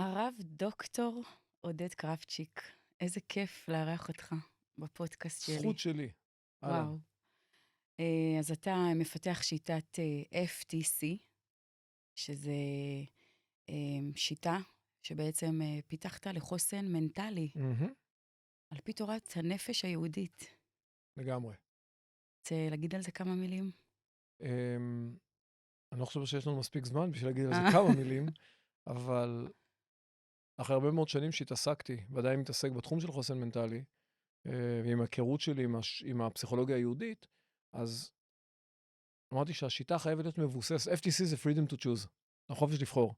הרב דוקטור עודד קרפצ'יק, איזה כיף לארח אותך בפודקאסט שלי. זכות שלי. אהלן. וואו. אז אתה מפתח שיטת FTC, שזה שיטה שבעצם פיתחת לחוסן מנטלי, מהמם. על פי תורת הנפש היהודית. לגמרי. רוצה להגיד על זה כמה מילים? אמ, אני לא חושב שיש לנו מספיק זמן בשביל להגיד על זה אה, כמה מילים, אבל אחרי הרבה מאוד שנים שהתעסקתי, ודאי מתעסק בתחום של חוסן מנטלי, ועם ההיכרות שלי עם הפסיכולוגיה היהודית, אז אמרתי שהשיטה חייבת להיות מבוססת, FTC זה freedom to choose, החופש לבחור.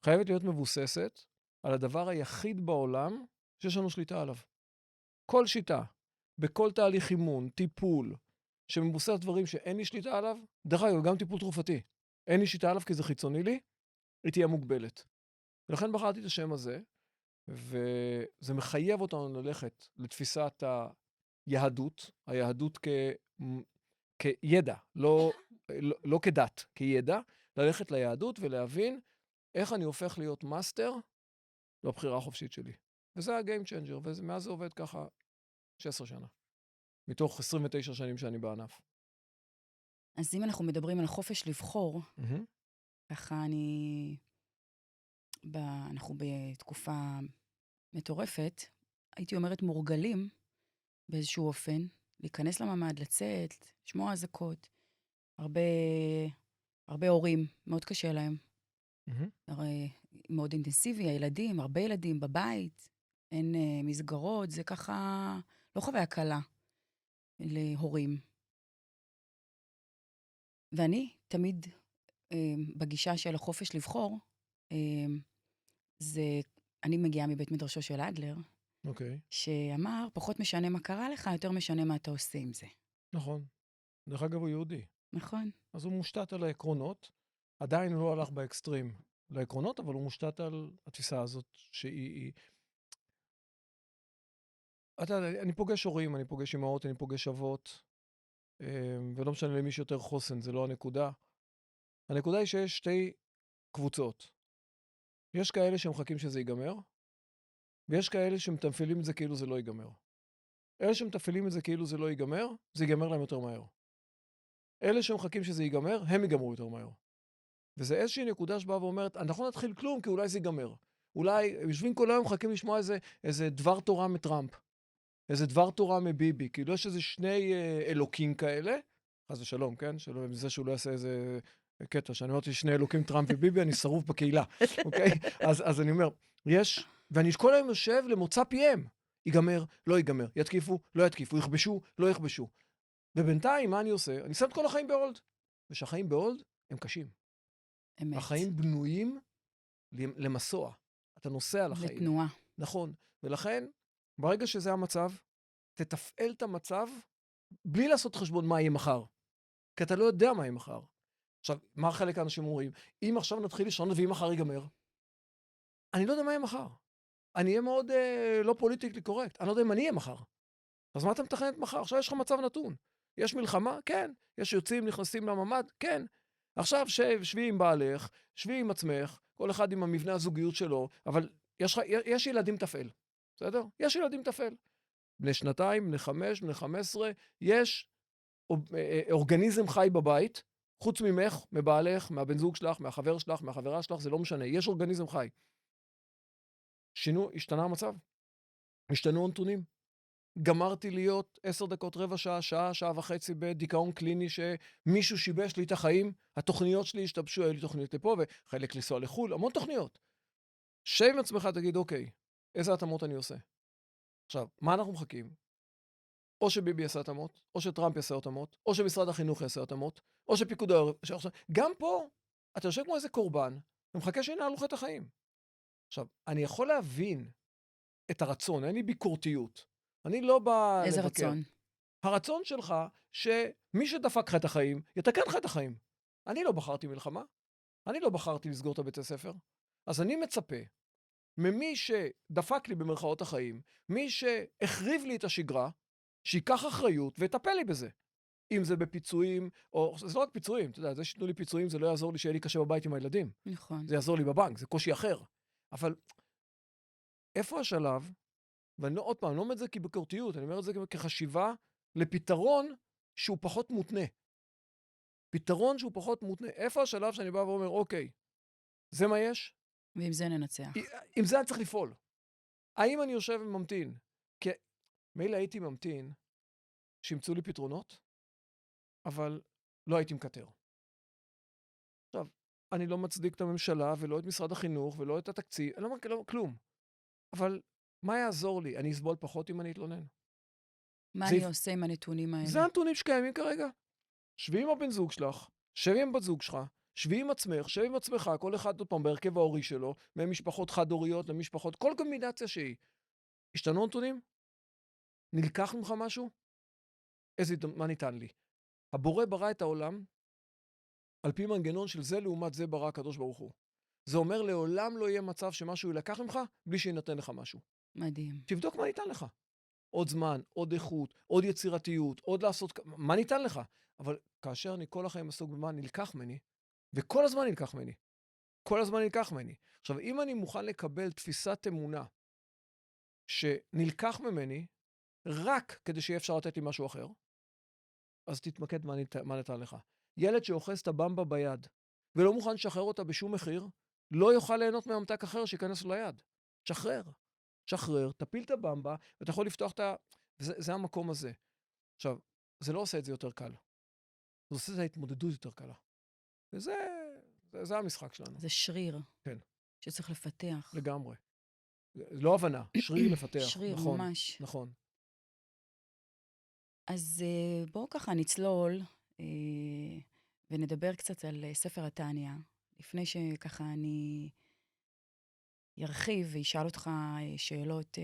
חייבת להיות מבוססת על הדבר היחיד בעולם שיש לנו שליטה עליו. כל שיטה, בכל תהליך אימון, טיפול, שמבוסס על דברים שאין לי שליטה עליו, דרך אגב, גם טיפול תרופתי. אין לי שליטה עליו כי זה חיצוני לי, היא תהיה מוגבלת. ולכן בחרתי את השם הזה, וזה מחייב אותנו ללכת לתפיסת היהדות, היהדות כידע, לא כדת, כידע, ללכת ליהדות ולהבין איך אני הופך להיות מאסטר לבחירה החופשית שלי. וזה ה-game changer, ומאז זה עובד ככה 16 שנה. מתוך 29 שנים שאני בענף. אז אם אנחנו מדברים על חופש לבחור, מהמם. ככה אנחנו בתקופה מטורפת, הייתי אומרת מורגלים, באיזשהו אופן, להיכנס לממ"ד, לצאת, לשמוע אזעקות. הרבה, הרבה הורים, מאוד קשה להם. מהמם. הרי מאוד אינטנסיבי, הילדים, הרבה ילדים בבית, אין מסגרות, זה ככה לא חוויה קלה להורים. ואני תמיד, בגישה של החופש לבחור, אה, אני מגיעה מבית מדרשו של אדלר, אוקיי. שאמר, פחות משנה מה קרה לך, יותר משנה מה אתה עושה עם זה. נכון. דרך אגב, הוא יהודי. נכון? אז הוא מושתת על העקרונות. עדיין הוא לא הלך באקסטרים לעקרונות, אבל הוא מושתת על התפיסה הזאת שהיא... אתה יודע, אני פוגש הורים, אני פוגש אמהות, אני פוגש אבות, ולא משנה למי שיותר חוסן, זה לא הנקודה. הנקודה היא שיש שתי קבוצות. יש כאלה שמחכים שזה ייגמר, ויש כאלה שמתפעלים את זה כאילו זה לא ייגמר. אלה שמתפעלים את זה כאילו זה לא ייגמר, זה ייגמר להם יותר מהר. אלה שמחכים שזה ייגמר, הם ייגמרו יותר מהר. וזה איזושהי נקודה שבאה ואומרת, אנחנו לא נתחיל כלום, כי אולי זה ייגמר. אולי יושבים כל היום, מחכים לשמוע איזה דבר תורה מטראמפ, איזה דבר תורה מביבי, כאילו יש איזה שני אלוקים כאלה, חס ושלום, כן? שלא מזה שהוא לא יעשה איזה קטע, שאני אמרתי שני אלוקים, טראמפ וביבי, אני שרוף בקהילה, אוקיי? אז אני אומר, ואני כל היום יושב למוצא פיהם, ייגמר, לא ייגמר, יתקיפו, לא יתקיפו, יכבשו, לא יכבשו. ובינתיים, מה אני עושה? אני שם את כל החיים בהולד. ושהחיים בהולד הם קשים. אמת. החיים בנויים למסוע. אתה נוסע על החיים. לתנועה. נכון. ולכן, ברגע שזה המצב, תתפעל את המצב בלי לעשות חשבון מה יהיה מחר. כי אתה לא יודע מה יהיה מחר. עכשיו, מה חלק האנשים אומרים? אם עכשיו נתחיל לשנות ואם מחר ייגמר, אני לא יודע מה יהיה מחר. אני אהיה מאוד לא פוליטיקלי קורקט. אני לא יודע אם אני אהיה מחר. אז מה אתה מתכנן את מחר? עכשיו יש לך מצב נתון. יש מלחמה? כן. יש יוצאים, נכנסים לממ"ד? כן. עכשיו שבי עם בעלך, שבי עם עצמך, כל אחד עם המבנה הזוגיות שלו, אבל יש ילדים תפעל, בסדר? יש ילדים תפעל. בני 2, בני 5, בני 15, יש אורגניזם חי בבית, חוץ ממך, מבעלך, מהבן זוג שלך, מהחבר שלך, מהחברה שלך, זה לא משנה, יש אורגניזם חי. השתנה המצב, השתנו הנתונים. גמרתי להיות 10 דקות, רבע שעה, שעה וחצי בדיכאון קליני שמישהו שיבש לי את החיים, התוכניות שלי השתבשו, היו לי תוכניות לפה וחלק לנסוע לחול, המון תוכניות. שב עם עצמך, תגיד, אוקיי, איזה התאמות אני עושה? עכשיו, מה אנחנו מחכים? או שביבי יעשה התאמות, או שטראמפ יעשה התאמות, או שמשרד החינוך יעשה התאמות, או שפיקוד העורף... גם פה, אתה יושב כמו איזה קורבן, ומחכה שינהלו לך את החיים. עכשיו, אני יכול להבין את הרצון, אין לי ביקורתיות. אני לא בא איזה לבקר. רצון. הרצון שלך שמי שדפק לך את החיים, יתקן לך את החיים. אני לא בחרתי מלחמה, אני לא בחרתי לסגור את הבית הספר, אז אני מצפה ממי שדפק לי במרכאות החיים, מי שהחריב לי את השגרה, שיקח אחריות ויטפל לי בזה. אם זה בפיצויים, או זה לא רק פיצויים, אתה יודע, זה שיתנו לי פיצויים, זה לא יעזור לי שיהיה לי קשה בבית עם הילדים. נכון. זה יעזור לי בבנק, זה קושי אחר. אבל איפה השלב, עוד פעם, אני לא אומר את זה כביקורתיות, אני אומר את זה כחשיבה לפתרון שהוא פחות מותנה. פתרון שהוא פחות מותנה. איפה השלב שאני בא ואומר, אוקיי, זה מה יש? ועם זה ננצח. עם זה אני צריך לפעול. האם אני יושב וממתין? כי מילא הייתי ממתין שימצאו לי פתרונות, אבל לא הייתי מקטר. עכשיו, אני לא מצדיק את הממשלה, ולא את משרד החינוך, ולא את התקציב, אני לא אומר כלום. אבל מה יעזור לי? אני אסבול פחות אם אני אתלונן. מה זה אני עושה עם הנתונים זה האלה? הנתונים שקיימים כרגע. שבי עם הבן זוג שלך, שבי עם בת זוג שלך, שבי עם עצמך, שבי עם עצמך, כל אחד עוד פעם בהרכב ההורי שלו, ממשפחות חד-הוריות למשפחות, כל קומבינציה שהיא. השתנו הנתונים? נלקח ממך משהו? מה ניתן לי? הבורא ברא את העולם על פי מנגנון של זה לעומת זה ברא הקדוש ברוך הוא. זה אומר לעולם לא יהיה מצב שמשהו ילקח ממך בלי שינתן לך משהו. מדהים. תבדוק מה ניתן לך. עוד זמן, עוד איכות, עוד יצירתיות, עוד לעשות... מה ניתן לך? אבל כאשר אני כל החיים עסוק במה נלקח ממני, וכל הזמן נלקח ממני. כל הזמן נלקח ממני. עכשיו, אם אני מוכן לקבל תפיסת אמונה שנלקח ממני, רק כדי שיהיה אפשר לתת לי משהו אחר, אז תתמקד מה ניתן לך. ילד שאוחז את הבמבה ביד, ולא מוכן לשחרר אותה בשום מחיר, לא יוכל ליהנות מהמתק אחר שיכנס לו ליד. שחרר. שחרר, תפיל את הבמבה, ואתה יכול לפתוח את ה... זה המקום הזה. עכשיו, זה לא עושה את זה יותר קל. זה עושה את ההתמודדות יותר קלה. וזה המשחק שלנו. זה שריר. כן. שצריך לפתח. לגמרי. לא הבנה, שריר לפתח. שריר, נכון, ממש. נכון. אז בואו ככה נצלול ונדבר קצת על ספר התניא, לפני שככה אני ארחיב וישאל אותך שאלות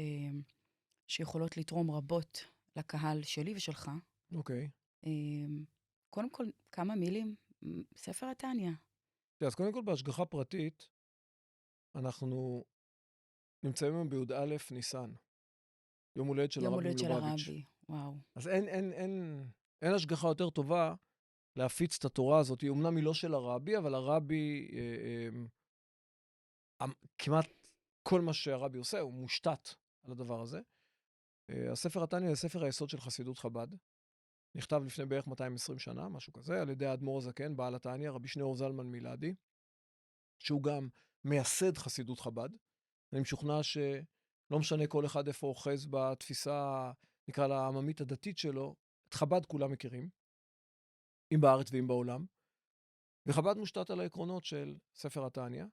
שיכולות לתרום רבות לקהל שלי ושלך. אוקיי. קודם כל, כמה מילים, ספר התניא. אז קודם כל, בהשגחה פרטית, אנחנו נמצאים היום בי"א ניסן. יום הולדת של יום הרבי הולדת של מלובביץ'. הרבי, וואו. אז אין השגחה יותר טובה להפיץ את התורה הזאת. אומנם היא לא של הרבי, אבל הרבי, כמעט כל מה שהרבי עושה, הוא מושתת על הדבר הזה. הספר התניא זה ספר היסוד של חסידות חב"ד. נכתב לפני בערך 220 שנה, משהו כזה, על ידי האדמו"ר הזקן, בעל התניא, רבי שניאור זלמן מילדי, שהוא גם מייסד חסידות חב"ד. אני משוכנע שלא משנה כל אחד איפה אוחז בתפיסה, נקרא לה העממית הדתית שלו, את חב"ד כולם מכירים, אם בארץ ואם בעולם. וחב"ד מושתת על העקרונות של ספר התניא.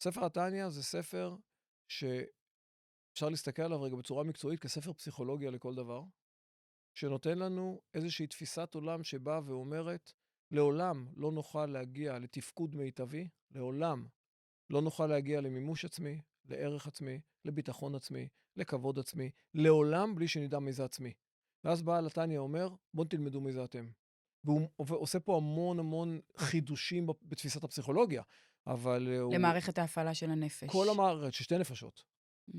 ספר התניא זה ספר שאפשר להסתכל עליו רגע בצורה מקצועית כספר פסיכולוגיה לכל דבר, שנותן לנו איזושהי תפיסת עולם שבאה ואומרת, לעולם לא נוכל להגיע לתפקוד מיטבי, לעולם לא נוכל להגיע למימוש עצמי, לערך עצמי, לביטחון עצמי, לכבוד עצמי, לעולם בלי שנדע מי זה עצמי. ואז בעל התניא אומר, בואו תלמדו מי זה אתם. והוא עושה פה המון חידושים בתפיסת הפסיכולוגיה, אבל למערכת ההפעלה של הנפש. כל המערכת, ששתי נפשות.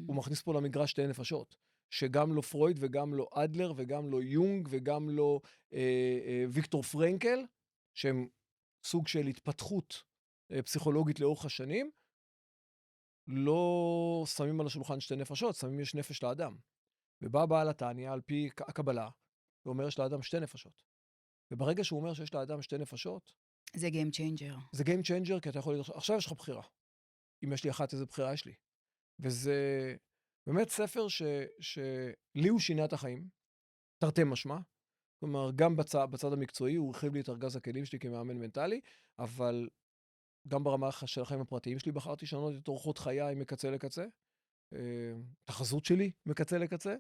הוא מכניס פה למגרש שתי נפשות. שגם לא פרויד וגם לא אדלר וגם לא יונג וגם לא ויקטור פרנקל, שהם סוג של התפתחות פסיכולוגית לאורך השנים, לא שמים על השולחן שתי נפשות, שמים יש נפש לאדם. ובא בעל התניא, על פי הקבלה, ואומר יש לאדם שתי נפשות. וברגע שהוא אומר שיש לאדם שתי נפשות, זה Game Changer. זה Game Changer, כי אתה יכול לדעת, עכשיו יש לך בחירה. אם יש לי אחת, איזה בחירה יש לי. וזה באמת ספר שלי הוא שינה את החיים, תרתי משמע. כלומר, גם בצד המקצועי, הוא הרחיב לי את ארגז הכלים שלי כמאמן מנטלי, אבל גם ברמה של החיים הפרטיים שלי, בחרתי לשנות את אורחות חיי מקצה לקצה, את החזות שלי מקצה לקצה,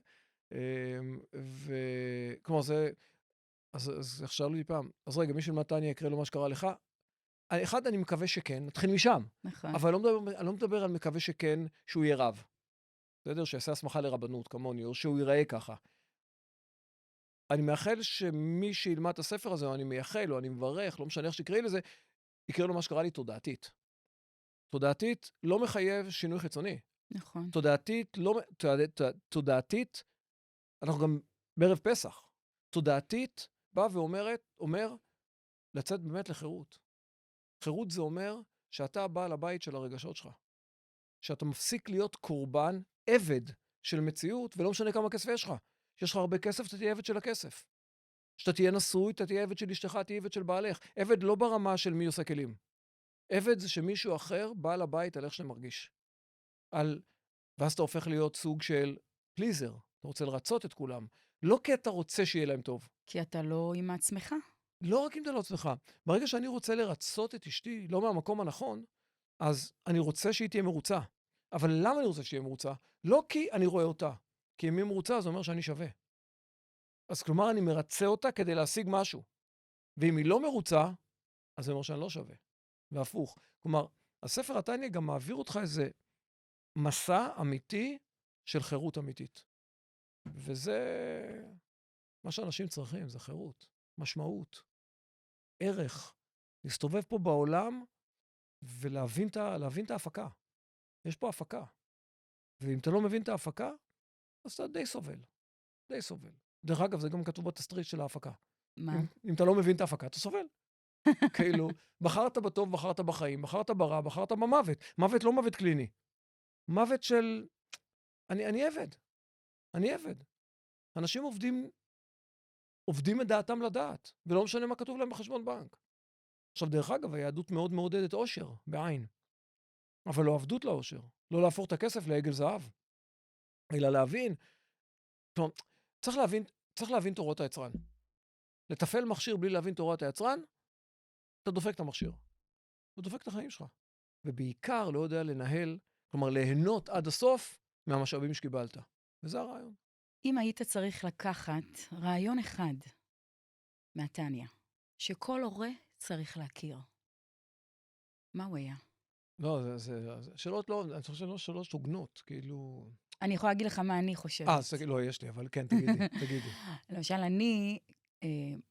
וכלומר, אז עכשיו לי פעם, אז רגע, מי של מתניה יקרה לו מה שקרה לך? אחד, אני מקווה שכן, נתחיל משם. נכון. אבל אני לא מדבר על מקווה שכן, שהוא יהיה רב. בסדר? שיעשה הסמכה לרבנות, כמוני, או שהוא ייראה ככה. אני מאחל שמי שילמד את הספר הזה, או אני מייחל, או אני מברך, לא משנה איך שיקראי לזה, יקרא לו מה שקרה לי תודעתית. תודעתית לא מחייב שינוי חיצוני. נכון. תודעתית, אנחנו גם בערב פסח. תודעתית בא אומר, לצאת באמת לחירות. חירות זה אומר שאתה בא לבית של הרגשות שלך. שאתה מפסיק להיות קורבן, עבד של מציאות, ולא משנה כמה כסף יש לך. יש לך הרבה כסף, אתה תהיה עבד של הכסף. שאתה תהיה נשוי, אתה תהיה עבד של אשתך, תהיה עבד של בעלך. עבד לא ברמה של מי עושה כלים. עבד זה שמישהו אחר בא לבית על איך שאתה מרגיש. ואז אתה הופך להיות סוג של פליזר. אתה רוצה לרצות את כולם. לא כי אתה רוצה שיהיה להם טוב. כי אתה לא עם עצמך. לא רק אם אתה לא עצמך. ברגע שאני רוצה לרצות את אשתי, לא מהמקום הנכון, אז אני רוצה שהיא תהיה מרוצה. אבל למה אני רוצה שהיא תהיה מרוצה? לא כי אני רואה אותה. כי אם היא מרוצה, זה אומר שאני שווה. אז כלומר, אני מרצה אותה כדי להשיג משהו. ואם היא לא מרוצה, אז זה אומר שאני לא שווה. והפוך. כלומר, הספר התניא גם מעביר אותך איזה מסע אמיתי של חירות אמיתית. וזה מה שאנשים צריכים, זה חירות, משמעות, ערך. להסתובב פה בעולם ולהבין את ההפקה. יש פה הפקה. ואם אתה לא מבין את ההפקה, אז אתה די סובל. די סובל. דרך אגב, זה גם כתוב בתסריט של ההפקה. מה? אם אתה לא מבין את ההפקה, אתה סובל. כאילו, בחרת בטוב, בחרת בחיים, בחרת ברע, בחרת במוות. מוות לא מוות קליני. מוות של... אני עבד. אני עבד. אנשים עובדים את דעתם לדעת, ולא משנה מה כתוב להם בחשבון בנק. עכשיו, דרך אגב, היהדות מאוד מעודדת עושר, בעין. אבל לא עבדות לעושר. לא להפוך את הכסף לעגל זהב. אלא להבין, טוב, צריך להבין תורות היצרן. לתפעל מכשיר בלי להבין תורת היצרן, אתה דופק את המכשיר. אתה דופק את החיים שלך. ובעיקר לא יודע לנהל, כלומר ליהנות עד הסוף מהמשאבים שקיבלת. וזה הרעיון. אם היית צריך לקחת רעיון אחד מהתניא, שכל הורה צריך להכיר, מה הוא היה? לא, זה שאלות לא, אני חושב שאלות הוגנות, כאילו... אני יכולה להגיד לך מה אני חושבת. לא, יש לי, אבל כן, תגידי. למשל, אני,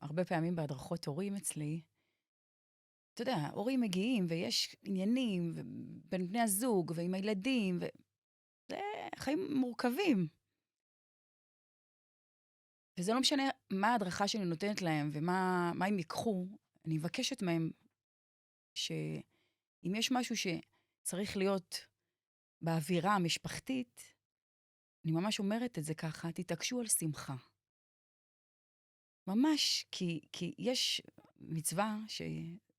הרבה פעמים בהדרכות הורים אצלי, אתה יודע, הורים מגיעים ויש עניינים בין בני הזוג ועם הילדים, וזה חיים מורכבים. וזה לא משנה מה ההדרכה שאני נותנת להם ומה הם ייקחו, אני מבקשת מהם שאם יש משהו שצריך להיות באווירה המשפחתית, אני ממש אומרת את זה ככה, תתעקשו על שמחה. ממש, כי יש מצווה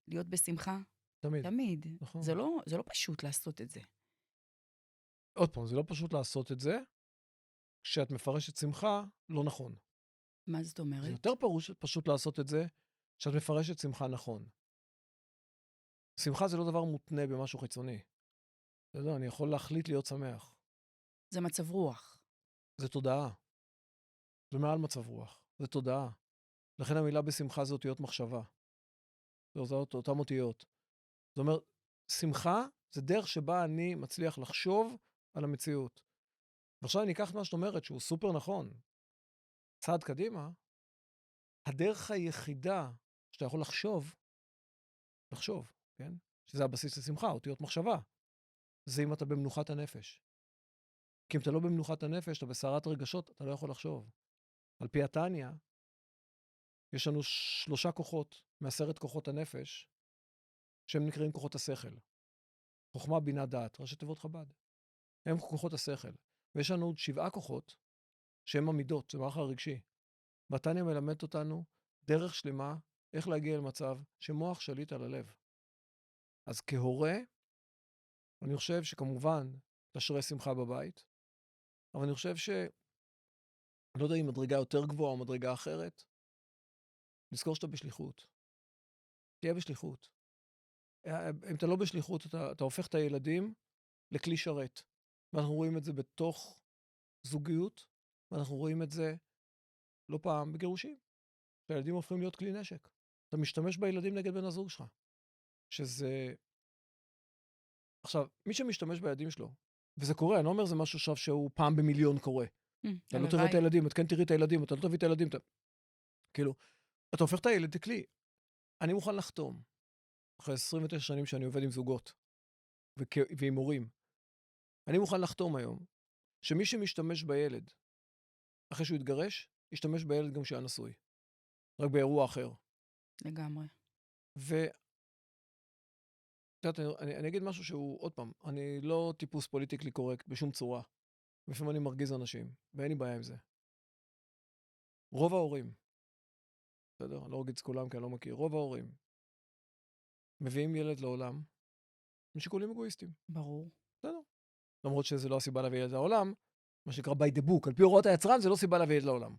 להיות בשמחה תמיד. תמיד. נכון. זה לא פשוט לעשות את זה. עוד פעם, זה לא פשוט לעשות את זה, כשאת מפרשת שמחה, לא נכון. מה זאת אומרת? זה יותר פשוט לעשות את זה, כשאת מפרשת שמחה נכון. שמחה זה לא דבר מותנה במשהו חיצוני. אתה יודע, אני יכול להחליט להיות שמח. זה מצב רוח. זה תודעה. זה מעל מצב רוח. זה תודעה. לכן המילה בשמחה זה אותיות מחשבה. זה אותם אותיות. זאת אומרת, שמחה זה דרך שבה אני מצליח לחשוב על המציאות. ועכשיו אני אקח את מה שאת אומרת, שהוא סופר נכון. צעד קדימה, הדרך היחידה שאתה יכול לחשוב, כן? שזה הבסיס לשמחה, אותיות מחשבה. זה אם אתה במנוחת הנפש. כי אם אתה לא במנוחת הנפש, אתה בסערת רגשות, אתה לא יכול לחשוב. על פי התניא, יש לנו 3 כוחות מ10 כוחות הנפש, שהם נקראים כוחות השכל. חוכמה, בינה, דעת, ראשי תיבות חב"ד. הם כוחות השכל. ויש לנו עוד 7 כוחות, שהם המידות, זה מערך הרגשי. והתניא מלמד אותנו דרך שלמה, איך להגיע למצב שמוח שליט על הלב. אז כהורה, אני חושב שכמובן תשרה שמחה בבית, אבל אני חושב אני לא יודע אם מדרגה יותר גבוהה או מדרגה אחרת, לזכור שאתה בשליחות. תהיה בשליחות. אם אתה לא בשליחות, אתה הופך את הילדים לכלי שרת. ואנחנו רואים את זה בתוך זוגיות, ואנחנו רואים את זה לא פעם בגירושים. שהילדים הופכים להיות כלי נשק. אתה משתמש בילדים נגד בן הזוג שלך. שזה... עכשיו, מי שמשתמש בילדים שלו, וזה קורה, אני לא אומר זה משהו עכשיו שהוא פעם במיליון קורה. אתה לא תראה את הילדים, את כן תראי את הילדים, אתה לא תביא את הילדים, כאילו, אתה הופך את הילד לכלי. אני מוכן לחתום, אחרי 29 שנים שאני עובד עם זוגות, ועם הורים, אני מוכן לחתום היום, שמי שמשתמש בילד, אחרי שהוא יתגרש, ישתמש בילד גם שהיה נשוי. רק באירוע אחר. לגמרי. את יודעת, אני אגיד משהו שהוא, עוד פעם, אני לא טיפוס פוליטיקלי קורקט בשום צורה. לפעמים אני מרגיז אנשים, ואין לי בעיה עם זה. רוב ההורים, בסדר? אני לא אגיד את כולם כי אני לא מכיר, רוב ההורים מביאים ילד לעולם משיקולים אגואיסטיים. ברור. בסדר. למרות שזה לא הסיבה להביא ילד לעולם, מה שנקרא by the book, על פי הוראות היצרן זה לא סיבה להביא ילד לעולם.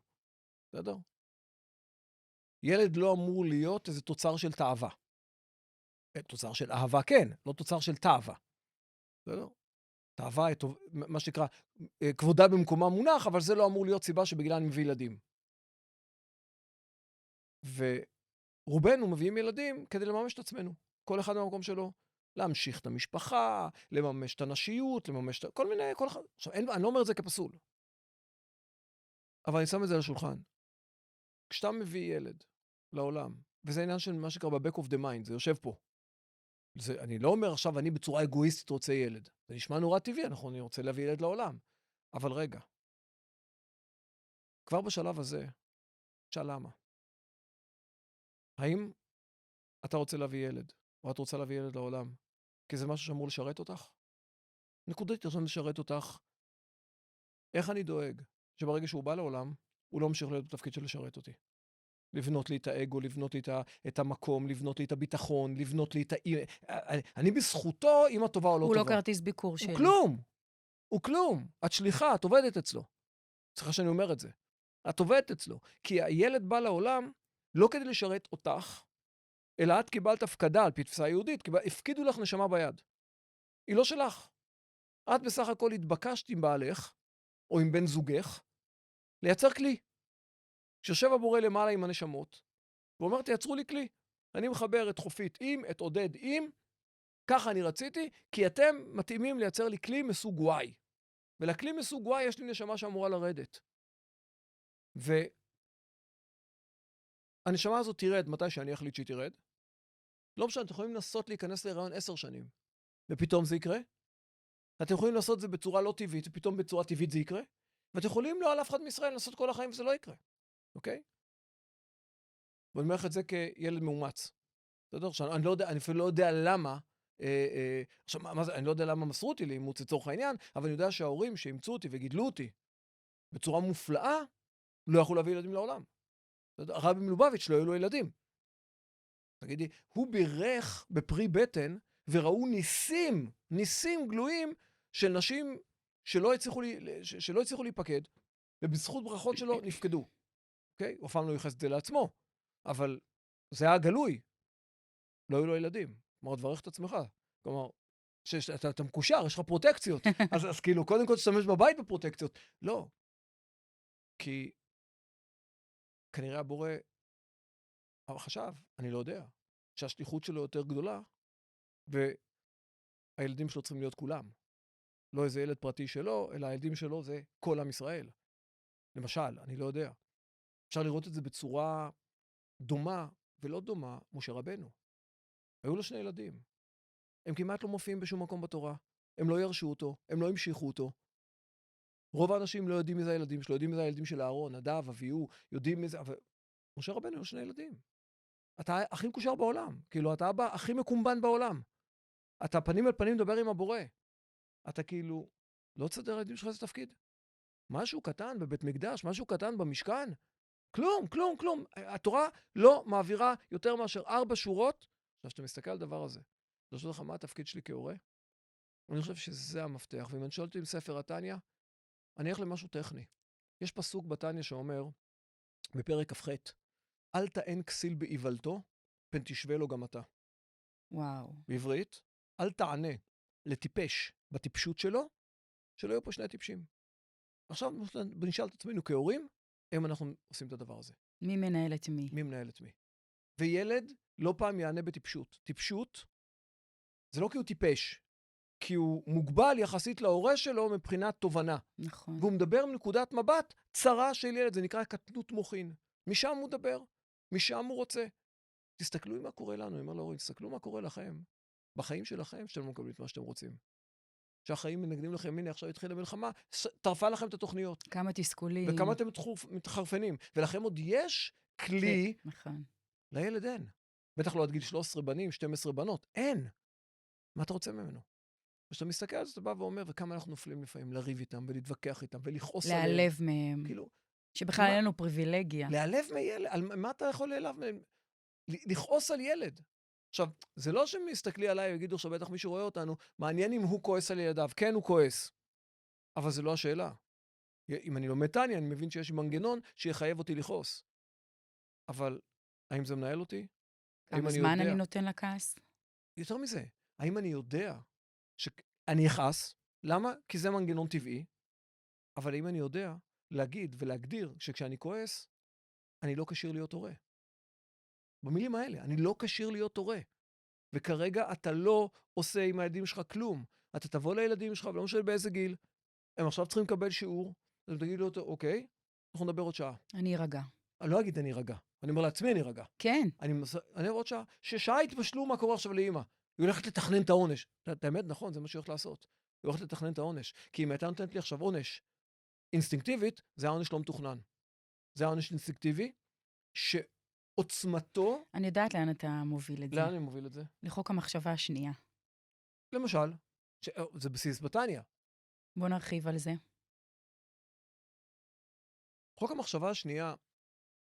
בסדר? ילד לא אמור להיות איזה תוצר של תאווה. תוצר של אהבה כן, לא תוצר של תאווה. בסדר? תאווה, מה שנקרא, כבודה במקומה מונח, אבל זה לא אמור להיות סיבה שבגלל אני מביא ילדים. ורובנו מביאים ילדים כדי לממש את עצמנו. כל אחד במקום שלו. להמשיך את המשפחה, לממש את הנשיות, לממש את... כל מיני, כל אחד. עכשיו, אני לא אומר את זה כפסול. אבל אני שם את זה על השולחן. כשאתה מביא ילד לעולם, וזה עניין של מה שקרה ב-back of the mind, זה יושב פה. אני לא אומר עכשיו, אני בצורה אגואיסטית רוצה ילד. זה נשמע נורא טבעי, אני רוצה להביא ילד לעולם. אבל רגע, כבר בשלב הזה, שאל למה? האם אתה רוצה להביא ילד, או את רוצה להביא ילד לעולם, כי זה משהו שאמור לשרת אותך? נקודתית, עכשיו לשרת אותך. איך אני דואג שברגע שהוא בא לעולם, הוא לא ממשיך להיות בתפקיד של לשרת אותי? לבנות לי את האגו, לבנות לי את המקום, לבנות לי את הביטחון, לבנות לי את אני בזכותו, אם את טובה או לא הוא טובה. לא כרטיס ביקור שלי. הוא כלום. הוא כלום. את שליחה, את עובדת אצלו. סליחה שאני אומר את זה. את עובדת אצלו. כי הילד בא לעולם לא כדי לשרת אותך, אלא את קיבלת הפקדה על פי תפיסה יהודית, הפקידו לך נשמה ביד. היא לא שלך. את בסך הכל התבקשת עם בעלך, או עם בן זוגך, לייצר כלי. שיושב הבורא למעלה עם הנשמות, ואומר, תייצרו לי כלי. אני מחבר את חופית עם, את עודד עם, ככה אני רציתי, כי אתם מתאימים לייצר לי כלי מסוג Y. ולכלי מסוג Y יש לי נשמה שאמורה לרדת. והנשמה הזאת תירד מתי שאני אחליט שהיא תירד. לא משנה, אתם יכולים לנסות להיכנס להיריון 10 שנים, ופתאום זה יקרה. אתם יכולים לעשות את זה בצורה לא טבעית, ופתאום בצורה טבעית זה יקרה. ואתם יכולים לא על אף אחד מישראל לנסות כל החיים וזה לא יקרה. אוקיי? ואני אומר לך את זה כילד מאומץ. אתה יודע, אני לא יודע, אני אפילו לא יודע למה, עכשיו, אני לא יודע למה מסרו אותי לאימוץ לצורך העניין, אבל אני יודע שההורים שאימצו אותי וגידלו אותי בצורה מופלאה, לא יכלו להביא ילדים לעולם. הרבי מלובביץ' לא היו לו ילדים. תגידי, הוא בירך בפרי בטן, וראו ניסים גלויים של נשים שלא הצליחו להיפקד, ובזכות ברכות שלו נפקדו. אוקיי? הוא פעם לא ייחס את זה לעצמו, אבל זה היה גלוי. לא היו לו ילדים. כלומר, תברך את עצמך. כלומר, אתה מקושר, יש לך פרוטקציות. אז כאילו, קודם כל תשתמש בבית בפרוטקציות. לא. כי כנראה הבורא חשב, אני לא יודע, שהשליחות שלו יותר גדולה, והילדים שלו צריכים להיות כולם. לא איזה ילד פרטי שלו, אלא הילדים שלו זה כל עם ישראל. למשל, אני לא יודע. אפשר לראות את זה בצורה דומה ולא דומה, משה רבנו. היו לו 2 ילדים. הם כמעט לא מופיעים בשום מקום בתורה. הם לא ירשו אותו, הם לא המשיכו אותו. רוב האנשים לא יודעים מי זה הילדים שלו, יודעים מי זה הילדים של אהרון, נדב, אביהו, יודעים מי זה... אבל משה רבנו היו 2 ילדים. אתה הכי מקושר בעולם. כאילו, אתה אבא הכי מקומבן בעולם. אתה פנים אל פנים מדבר עם הבורא. אתה כאילו, לא תסדר לילדים שלך איזה תפקיד. משהו קטן בבית מקדש, משהו קטן במשכן. כלום. התורה לא מעבירה יותר מאשר 4 שורות. עכשיו, שאתה מסתכל על הדבר הזה, אני חושב לך מה התפקיד שלי כהורה? אני חושב שזה המפתח. ואם אני שואל אותי עם ספר התניא, אני אלך למשהו טכני. יש פסוק בתניא שאומר, בפרק כ"ח, אל תען כסיל באיוולתו, פן תשווה לו גם אתה. וואו. בעברית, אל תענה לטיפש בטיפשות שלו, שלא יהיו פה 2 טיפשים. עכשיו נשאל את עצמנו כהורים, אם אנחנו עושים את הדבר הזה. מי מנהל את מי? מי מנהל את מי? וילד לא פעם יענה בטיפשות. טיפשות זה לא כי הוא טיפש, כי הוא מוגבל יחסית להורה שלו מבחינת תובנה. נכון. והוא מדבר מנקודת מבט צרה של ילד, זה נקרא קטנות מוחין. משם הוא מדבר, משם הוא רוצה. תסתכלו מה קורה לנו, אומר להורים, תסתכלו מה קורה לכם, בחיים שלכם, שאתם לא מקבלים את מה שאתם רוצים. שהחיים מנגדים לכם, הנה עכשיו התחילה מלחמה, טרפה לכם את התוכניות. כמה תסכולים. וכמה אתם מתחרפנים. ולכם עוד יש כלי, נכון. לילד אין. בטח לא עד גיל 13 בנים, 12 בנות. אין. מה אתה רוצה ממנו? כשאתה מסתכל על זה, אתה בא ואומר, וכמה אנחנו נופלים לפעמים לריב איתם, ולהתווכח איתם, ולכעוס עליהם. להיעלב מהם. כאילו, שבכלל מה? אין לנו פריבילגיה. להיעלב מילד, על מה אתה יכול להיעלב מהם? לכעוס על ילד. עכשיו, זה לא שהם מסתכלים עליי ויגידו עכשיו, בטח מישהו רואה אותנו, מעניין אם הוא כועס על ילדיו. כן, הוא כועס. אבל זה לא השאלה. אם אני לומד טניה, אני מבין שיש מנגנון שיחייב אותי לכעוס. אבל האם זה מנהל אותי? האם כמה אני זמן יודע? אני נותן לכעס? יותר מזה, האם אני יודע שאני אכעס? למה? כי זה מנגנון טבעי. אבל האם אני יודע להגיד ולהגדיר שכשאני כועס, אני לא כשיר להיות הורה. במילים האלה, אני לא כשיר להיות הורה. וכרגע אתה לא עושה עם הילדים שלך כלום. אתה תבוא לילדים שלך, ולא משנה באיזה גיל, הם עכשיו צריכים לקבל שיעור, אז תגיד לו, אוקיי, אנחנו נדבר עוד שעה. אני ארגע. אני לא אגיד אני רגע, אני אומר לעצמי אני רגע. כן. אני אומר עוד שעה, ששעה יתבשלו מה קורה עכשיו לאמא. היא הולכת לתכנן את העונש. את האמת, נכון, זה מה שהיא הולכת לעשות. היא הולכת לתכנן את העונש. כי אם הייתה נותנת לי עכשיו עונש אינסטינקטיבית, זה העונש לא מתוכנן. זה העונש אינסטינקטיבי, שעוצמתו... אני יודעת לאן אתה מוביל את זה. לאן אני מוביל את זה? לחוק המחשבה השנייה. למשל, זה בסיס בטניה. בוא נרחיב על זה. חוק המחשבה השנייה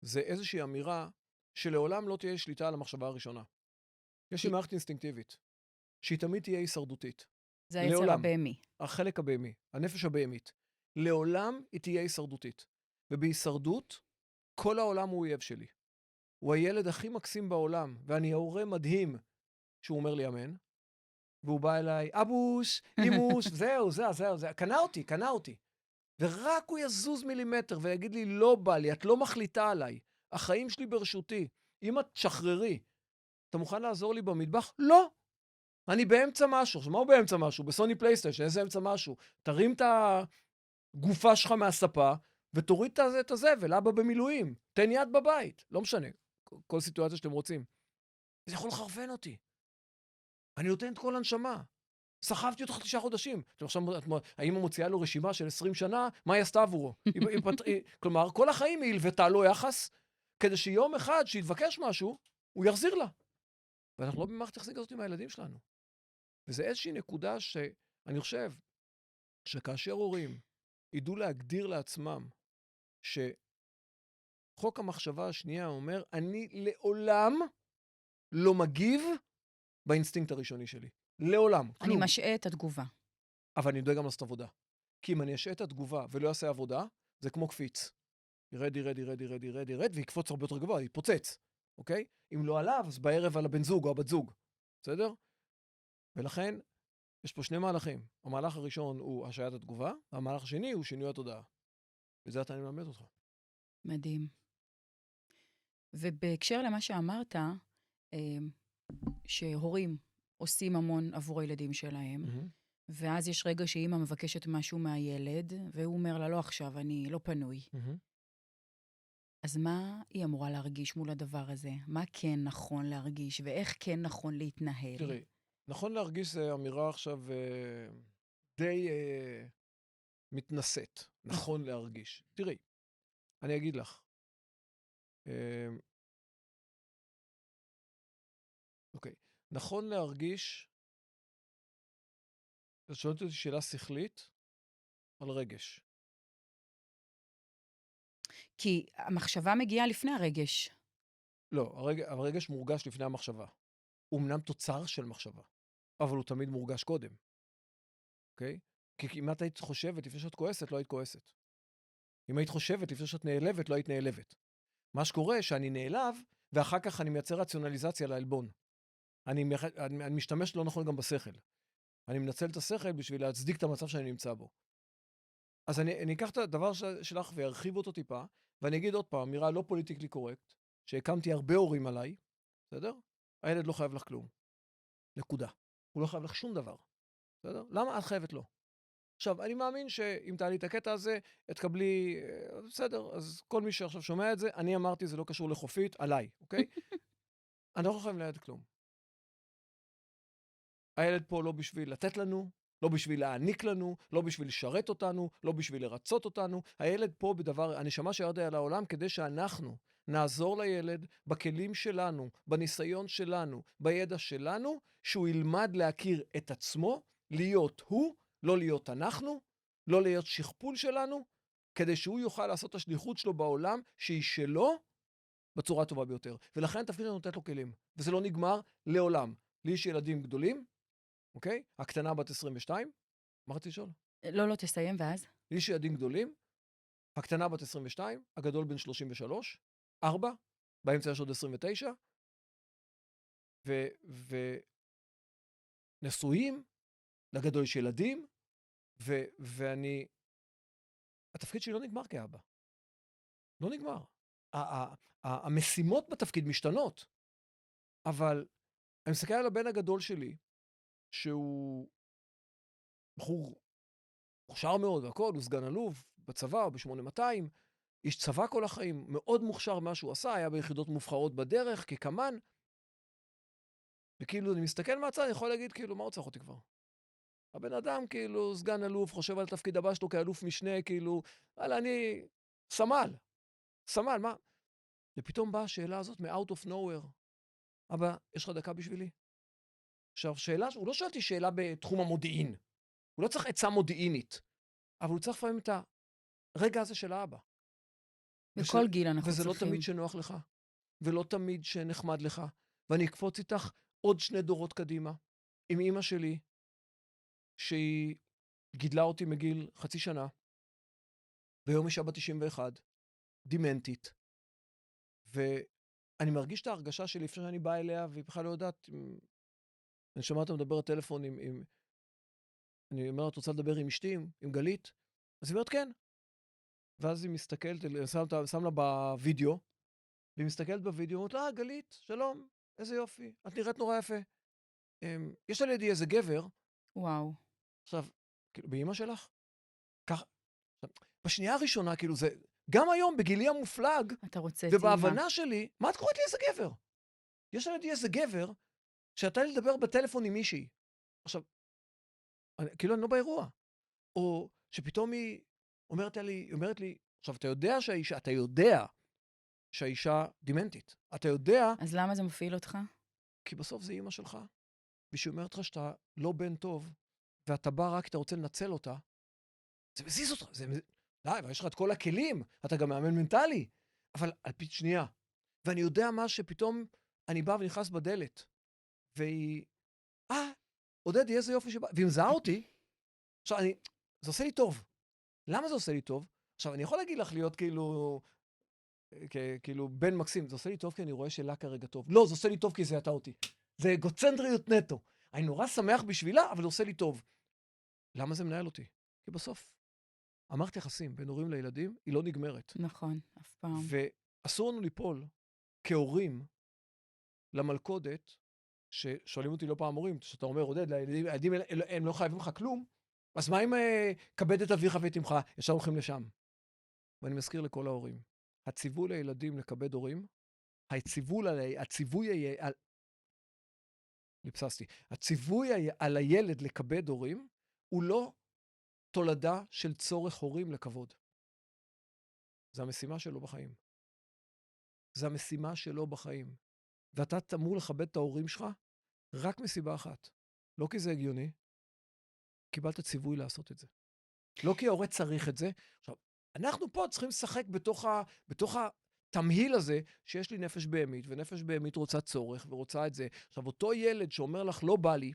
זה איזושהי אמירה שלעולם לא תהיה שליטה על המחשבה הראשונה. יש לי מערכת אינסטינקטיבית, שהיא תמיד תהיה הישרדותית. זה היצר לעולם. הבהמי. החלק הבהמי, הנפש הבהמית. לעולם היא תהיה הישרדותית. ובהישרדות, כל העולם הוא אויב שלי. הוא הילד הכי מקסים בעולם, ואני ההורה מדהים שהוא אומר לי אמן, והוא בא אליי, אבוש, אימוש, זהו, קנה אותי. ורק הוא יזוז מילימטר ויגיד לי, לא בא לי, את לא מחליטה עליי, החיים שלי ברשותי, אם את שחררי, אתה מוכן לעזור לי במטבח? לא! אני באמצע משהו. עכשיו, מה הוא באמצע משהו? בסוני פלייסטיישן, איזה אמצע משהו? תרים את הגופה שלך מהספה, ותוריד את הזבל, אבא במילואים, תן יד בבית, לא משנה, כל סיטואציה שאתם רוצים. זה יכול לחרפן אותי. אני נותן את כל הנשמה. סחבתי אותך 9 חודשים. עכשיו, האמא מוציאה לו רשימה של 20 שנה, מה היא עשתה עבורו? כלומר, כל החיים היא הלוותה לו יחס, כדי שיום אחד שיתבקש משהו, הוא יחזיר לה. ואנחנו לא במערכת יחסים כזאת עם הילדים שלנו. וזה איזושהי נקודה שאני חושב, שכאשר הורים ידעו להגדיר לעצמם, שחוק המחשבה השנייה אומר, אני לעולם לא מגיב באינסטינקט הראשוני שלי. לעולם, אני כלום. משעה את התגובה. אבל אני יודע גם לעשות עבודה. כי אם אני אשעה את התגובה ולא אעשה עבודה, זה כמו קפיץ. ירד, ויקפוץ הרבה יותר גבוה, יתפוצץ, אוקיי? אם לא עליו, אז בערב על הבן זוג או הבת זוג, בסדר? ולכן, יש פה 2 מהלכים. המהלך הראשון הוא השעיית התגובה, והמהלך השני הוא שינוי התודעה. וזה אני מלמד אותך. מדהים. ובהקשר למה שאמרת, שהורים עושים המון עבור הילדים שלהם, ואז יש רגע שאמא מבקשת משהו מהילד, והוא אומר לה, לא עכשיו, אני לא פנוי. אז מה היא אמורה להרגיש מול הדבר הזה? מה כן נכון להרגיש, ואיך כן נכון להתנהל? תראי, נכון להרגיש זה אמירה עכשיו די מתנשאת. נכון להרגיש. תראי, אני אגיד לך. אוקיי. נכון להרגיש, את שואלת אותי שאלה שכלית על רגש. כי המחשבה מגיעה לפני הרגש. לא, הרגש מורגש לפני המחשבה. הוא אמנם תוצר של מחשבה, אבל הוא תמיד מורגש קודם. אוקיי? כי אם את היית חושבת לפני שאת כועסת, לא היית כועסת. אם היית חושבת לפני שאת נעלבת, לא היית נעלבת. מה שקורה, שאני נעלב, ואחר כך אני מייצר רציונליזציה לעלבון. אני משתמש לא נכון גם בשכל. אני מנצל את השכל בשביל להצדיק את המצב שאני נמצא בו. אז אני אקח את הדבר שלך וירחיב אותו טיפה, ואני אגיד עוד פעם, אמירה לא פוליטיקלי קורקט, שהקמתי הרבה הורים עליי, בסדר? הילד לא חייב לך כלום. נקודה. הוא לא חייב לך שום דבר. בסדר? למה את חייבת לו? עכשיו, אני מאמין שאם תעלי את הקטע הזה, תקבלי, בסדר, אז כל מי שעכשיו שומע את זה, אני אמרתי, זה לא קשור לחופית, עליי, אוקיי? אני לא חייב לילד כלום. הילד פה לא בשביל לתת לנו, לא בשביל להעניק לנו, לא בשביל לשרת אותנו, לא בשביל לרצות אותנו. הילד פה בדבר, הנשמה שירדה על העולם כדי שאנחנו נעזור לילד בכלים שלנו, בניסיון שלנו, בידע שלנו, שהוא ילמד להכיר את עצמו, להיות הוא, לא להיות אנחנו, לא להיות שכפול שלנו, כדי שהוא יוכל לעשות את השליחות שלו בעולם, שהיא שלו, בצורה הטובה ביותר. ולכן התפקיד שלנו נותנת לו כלים. וזה לא נגמר לעולם. לי יש ילדים גדולים, אוקיי? הקטנה בת 22, מה רציתי לשאול? לא, לא, תסיים, ואז? לי יש ילדים גדולים, הקטנה בת 22, הגדול בן 33, 4, באמצע יש עוד 29, ונשואים, לגדול יש ילדים, ואני, התפקיד שלי לא נגמר כאבא. לא נגמר. המשימות בתפקיד משתנות, אבל אני מסתכל על הבן הגדול שלי, שהוא בחור מוכשר מאוד, והכל, הוא סגן אלוף בצבא, ב-8200, איש צבא כל החיים, מאוד מוכשר מה שהוא עשה, היה ביחידות מובחרות בדרך, כקמן, וכאילו, אני מסתכל מהצד, אני יכול להגיד, כאילו, מה הוא צריך אותי כבר? הבן אדם, כאילו, סגן אלוף, חושב על תפקיד הבא שלו כאלוף משנה, כאילו, וואלה, אני סמל, מה? ופתאום באה השאלה הזאת מ-out of nowhere. אבא, יש לך דקה בשבילי? עכשיו, שאלה, הוא לא שואל אותי שאלה בתחום המודיעין. הוא לא צריך עצה מודיעינית, אבל הוא צריך לפעמים את הרגע הזה של האבא. בכל גיל אנחנו וזה לא צריכים. תמיד שנוח לך, ולא תמיד שנחמד לך. ואני אקפוץ איתך עוד 2 דורות קדימה, עם אמא שלי, שהיא גידלה אותי מגיל חצי שנה, והיום אישה בת 91, דימנטית, ואני מרגיש את ההרגשה שלי לפני שאני בא אליה, והיא בכלל לא יודעת, אני שומע אותה מדבר בטלפון אני אומר, את רוצה לדבר עם אשתי, עם גלית? אז היא אומרת, כן. ואז היא מסתכלת, שם לה בווידאו, והיא מסתכלת בווידאו, אומרת לה, גלית, שלום, איזה יופי, את נראית נורא יפה. יש על ידי איזה גבר, וואו. עכשיו, כאילו, באמא שלך? ככה, בשנייה הראשונה, כאילו, זה, גם היום, בגילי המופלג, אתה רוצה טעימה. ובהבנה שלי, מה את קוראת לי איזה גבר? יש על ידי איזה גבר, שאתה לדבר בטלפון עם מישהי. עכשיו, כאילו, אני לא באירוע. או שפתאום היא אומרת לי, עכשיו, אתה יודע שהאישה דימנטית. אתה יודע, אז למה זה מפעיל אותך? כי בסוף זה אימא שלך, ושהיא אומרת לך שאתה לא בן טוב, ואתה בא רק כי אתה רוצה לנצל אותה, זה מזיז אותך, די, אבל יש לך את כל הכלים, אתה גם מאמן מנטלי, אבל על פי שנייה. ואני יודע מה שפתאום אני בא ונכנס בדלת, והיא, עודד, איזה יופי שבא, והיא מזהה אותי, עכשיו, זה עושה לי טוב. למה זה עושה לי טוב? עכשיו, אני יכול להגיד לך להיות כאילו בן מקסים, זה עושה לי טוב כי אני רואה שלה כרגע טוב. לא, זה עושה לי טוב כי זה אתה אותי. זה אגוצנטריות נטו. אני נורא שמח בשבילה, אבל זה עושה לי טוב. למה זה מנהל אותי? כי בסוף, המערכת יחסים בין הורים לילדים היא לא נגמרת. נכון, אף פעם. ואסור לנו ליפול כהורים למלכודת, ששואלים אותי לא פעם הורים, שאתה אומר, עודד, הילדים הם לא חייבים לך כלום, אז מה אם כבד את אביך ואת אמך? ישר הולכים לשם. ואני מזכיר לכל ההורים, הציווי לילדים לכבד הורים, הציווי על הילד לכבד הורים, הוא לא תולדה של צורך הורים לכבוד. זה המשימה שלו בחיים. זה המשימה שלו בחיים. ואתה אמור לכבד את ההורים שלך רק מסיבה אחת. לא כי זה הגיוני, קיבלת ציווי לעשות את זה. לא כי ההורה צריך את זה. עכשיו, אנחנו פה צריכים לשחק בתוך התמהיל הזה, שיש לי נפש בהמית, ונפש בהמית רוצה צורך, ורוצה את זה. עכשיו, אותו ילד שאומר לך, לא בא לי,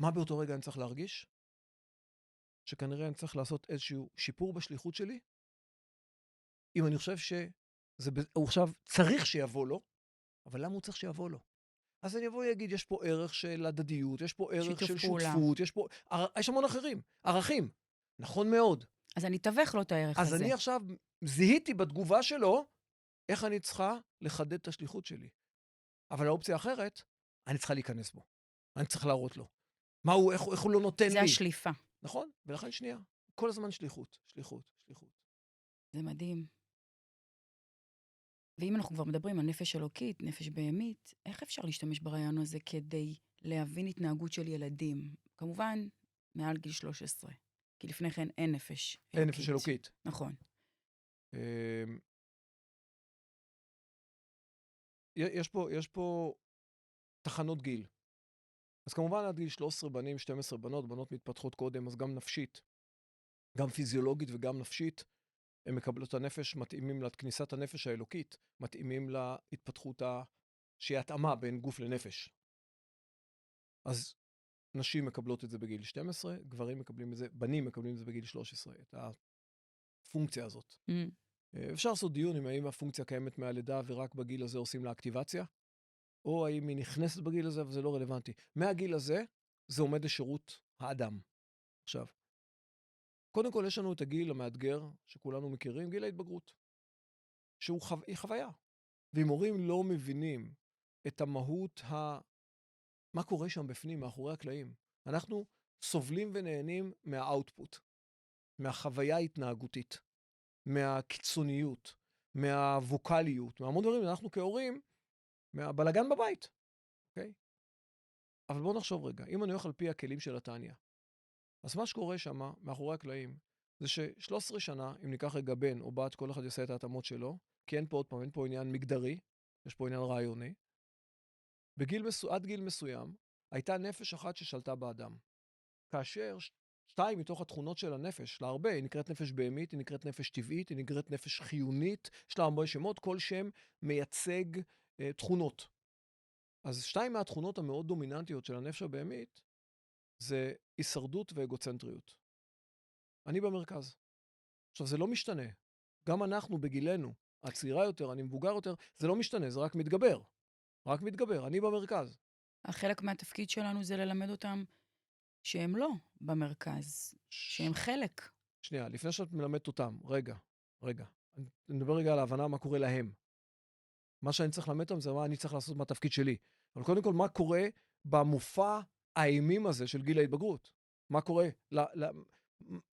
מה באותו רגע אני צריך להרגיש? שכנראה אני צריך לעשות איזשהו שיפור בשליחות שלי? אם אני חושב הוא עכשיו צריך שיבוא לו, אבל למה הוא צריך שיבוא לו? אז אני אבוא ויגיד, יש פה ערך של הדדיות, יש פה ערך של שותפות, יש המון ערכים. נכון מאוד. אז אני אתווך לו את הערך הזה. אז אני עכשיו זיהיתי בתגובה שלו, איך אני צריכה לחדד את השליחות שלי. אבל האופציה האחרת, אני צריכה להיכנס בו. אני צריך להראות לו. איך הוא לא נותן לי. זה השליפה. נכון? ולכן שנייה. כל הזמן שליחות. זה מדהים. ואם אנחנו כבר מדברים על נפש אלוקית, נפש בהמית, איך אפשר להשתמש ברעיון הזה כדי להבין התנהגות של ילדים? כמובן, מעל גיל 13. כי לפני כן אין נפש אלוקית. אין נפש אלוקית. נכון. יש פה תחנות גיל. אז כמובן עד גיל 13 בנים, 12 בנות, בנות מתפתחות קודם, אז גם נפשית, גם פיזיולוגית וגם נפשית, הם מקבלות את הנפש, מתאימים לכניסת הנפש האלוקית, מתאימים להתפתחות שהיא התאמה בין גוף לנפש. אז נשים מקבלות את זה בגיל 12, גברים מקבלים את זה, בנים מקבלים את זה בגיל 13, את הפונקציה הזאת. Mm. אפשר לעשות דיון אם האם הפונקציה קיימת מהלידה ורק בגיל הזה עושים לה אקטיבציה, או האם היא נכנסת בגיל הזה וזה לא רלוונטי. מהגיל הזה זה עומד לשירות האדם. עכשיו, קודם כל יש לנו את הגיל המאתגר שכולנו מכירים, גיל ההתבגרות, היא חוויה. ואם הורים לא מבינים את המהות, מה קורה שם בפנים, מאחורי הקלעים, אנחנו סובלים ונהנים מהאוטפוט, מהחוויה ההתנהגותית, מהקיצוניות, מהווקליות, מהמון דברים, אנחנו כהורים, מהבלגן בבית, אוקיי? אבל בואו נחשוב רגע, אם אני הולך על פי הכלים של התניא, אז מה שקורה שם, מאחורי הקלעים, זה ש13 שנה, אם ניקח רגע בן או בת, כל אחד יעשה את ההתאמות שלו, כי אין פה עוד פעם, אין פה עניין מגדרי, יש פה עניין רעיוני, עד גיל מסוים, הייתה נפש אחת ששלטה באדם. כאשר 2 מתוך התכונות של הנפש, להרבה, היא נקראת נפש בהמית, היא נקראת נפש טבעית, היא נקראת נפש חיונית, יש לה הרבה שמות, כל שם מייצג תכונות. אז 2 מהתכונות המאוד דומיננטיות של הנפש הבהמית, זה הישרדות ואגוצנטריות. אני במרכז. עכשיו, זה לא משתנה. גם אנחנו בגילנו, הצעירה יותר, אני מבוגר יותר, זה לא משתנה, זה רק מתגבר. רק מתגבר, אני במרכז. החלק מהתפקיד שלנו זה ללמד אותם שהם לא במרכז, שהם חלק. שנייה, לפני שאת מלמדת אותם, רגע. אני מדבר רגע על ההבנה מה קורה להם. מה שאני צריך ללמד אותם זה מה אני צריך לעשות מהתפקיד שלי. אבל קודם כל, מה קורה במופע האימים הזה של גיל ההתבגרות? מה קורה?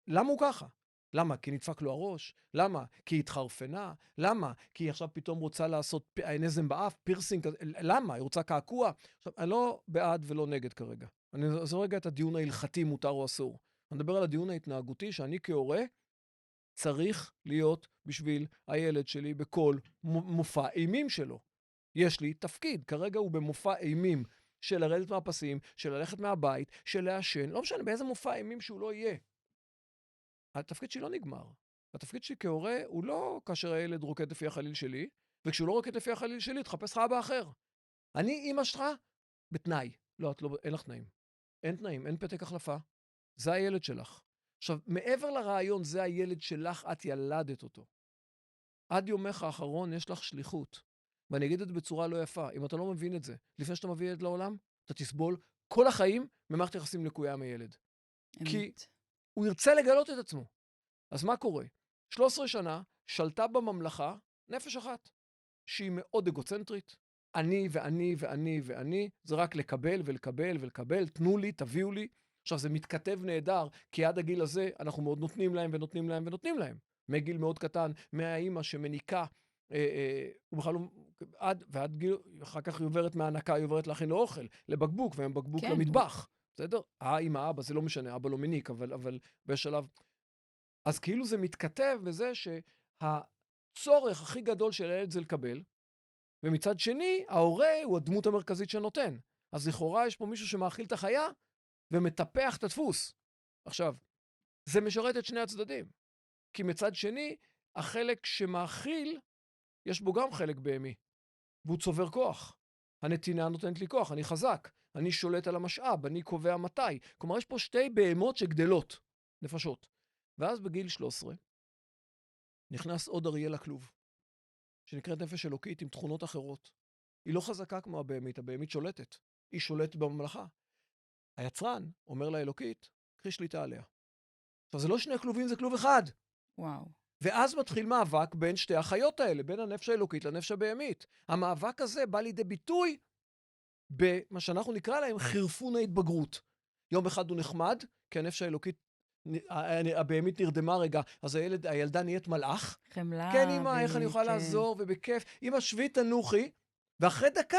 למה הוא ככה? למה? כי נדפק לו הראש? למה? כי היא התחרפנה? למה? כי היא עכשיו פתאום רוצה לעשות נזם באף, פירסינג? למה? היא רוצה קעקוע? עכשיו, אני לא בעד ולא נגד כרגע. אני עושה רגע את הדיון ההלכתי, מותר או אסור. אני מדבר על הדיון ההתנהגותי שאני כהורה צריך להיות בשביל הילד שלי בכל מופע אימים שלו. יש לי תפקיד, כרגע הוא במופע אימים של לרדת מהפסים, של ללכת מהבית, של לעשן, לא משנה באיזה מופע אימים שהוא לא יהיה. התפקיד שלי לא נגמר. התפקיד שלי כהורה הוא לא כאשר הילד רוקד לפי החליל שלי, וכשהוא לא רוקד לפי החליל שלי, תחפש לך אבא אחר. אני אמא שלך בתנאי. לא, אין לך תנאים. אין תנאים, אין פתק החלפה. זה הילד שלך. עכשיו, מעבר לרעיון, זה הילד שלך, את ילדת אותו. עד יומך האחרון יש לך שליחות. ואני אגיד את זה בצורה לא יפה. אם אתה לא מבין את זה, לפני שאתה מביא ילד לעולם, אתה תסבול כל החיים ממערכת יחסים לקויה עם הילד. כי הוא ירצה לגלות את עצמו. אז מה קורה? 13 שנה שלטה בממלכה נפש אחת, שהיא מאוד אגוצנטרית. אני ואני ואני ואני, זה רק לקבל ולקבל ולקבל, תנו לי, תביאו לי. עכשיו, זה מתכתב נהדר, כי עד הגיל הזה אנחנו מאוד נותנים להם ונותנים להם ונותנים להם. מגיל מאוד קטן, מהאימא שמניקה, הוא בכלל לא, ועד גיל, אחר כך היא עוברת מהענקה, היא עוברת להכין לו אוכל, לבקבוק, ובקבוק כן. למטבח. בסדר? עם האבא, זה לא משנה, אבא לא מניק, אבל בשלב... אז כאילו זה מתכתב בזה שהצורך הכי גדול של הילד זה לקבל, ומצד שני, ההורה הוא הדמות המרכזית שנותן. אז לכאורה יש פה מישהו שמאכיל את החיה, ומטפח את הדפוס. עכשיו, זה משרת את שני הצדדים. כי מצד שני, החלק שמאכיל, יש בו גם חלק בהמי. והוא צובר כוח. הנתינה נותנת לי כוח, אני חזק. אני שולט על המשאב, אני קובע מתי. כלומר, יש פה שתי בהמות שגדלות, נפשות. ואז בגיל 13, נכנס עוד אריה לכלוב, שנקראת נפש אלוקית עם תכונות אחרות. היא לא חזקה כמו הבהמית, הבהמית שולטת. היא שולטת בממלכה. היצרן אומר לאלוקית, קחי שליטה עליה. עכשיו, זה לא שני כלובים, זה כלוב אחד. וואו. ואז מתחיל מאבק בין שתי החיות האלה, בין הנפש האלוקית לנפש הבהמית. המאבק הזה בא לידי ביטוי במה שאנחנו נקרא להם חירפון ההתבגרות. יום אחד הוא נחמד, כי הנפש האלוקית, הבהמית נרדמה רגע, אז הילדה נהיית מלאך. חמלה. כן, אמא, איך אני יכולה לעזור, ובכיף. אמא, שבי תנוחי, ואחרי דקה,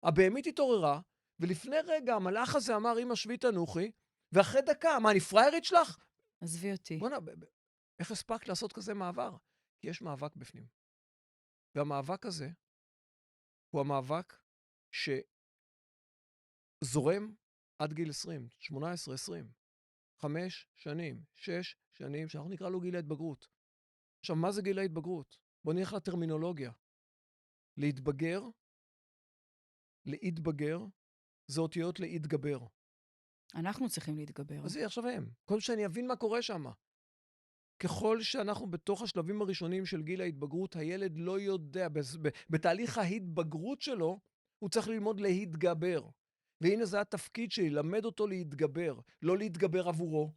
הבהמית התעוררה, ולפני רגע המלאך הזה אמר, אמא, שבי תנוחי, ואחרי דקה, מה, אני פריירית שלך? עזבי אותי. בוא'נה, איך הספקת לעשות כזה מעבר? כי יש מאבק בפנים. והמאבק הזה הוא המאבק שזורם עד גיל 20, 18, 20, 5 שנים, 6 שנים, שאנחנו נקרא לו גיל ההתבגרות. עכשיו, מה זה גיל ההתבגרות? בוא נלך לטרמינולוגיה. להתבגר, להתבגר, זה אותיות להתגבר. אנחנו צריכים להתגבר. אז זה עכשיו הם. קודם שאני אבין מה קורה שם. ככל שאנחנו בתוך השלבים הראשונים של גיל ההתבגרות, הילד לא יודע, בתהליך ההתבגרות שלו, הוא צריך ללמוד להתגבר. והנה זה התפקיד שלי, למד אותו להתגבר. לא להתגבר עבורו,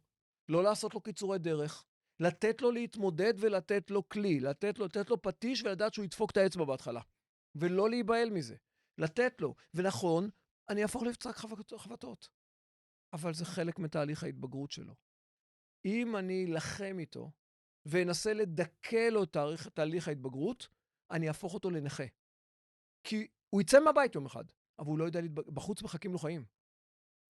לא לעשות לו קיצורי דרך, לתת לו להתמודד ולתת לו כלי, לתת לו פטיש ולדעת שהוא ידפוק את האצבע בהתחלה. ולא להיבהל מזה. לתת לו. ונכון, אני אהפוך לפצק חבטות. אבל זה חלק מתהליך ההתבגרות שלו. אם אני אלחם איתו ואנסה לדכא לו את תהליך ההתבגרות, אני אהפוך אותו לנכה. כי הוא יצא מהבית יום אחד, אבל הוא לא יודע בחוץ מחכים לו חיים.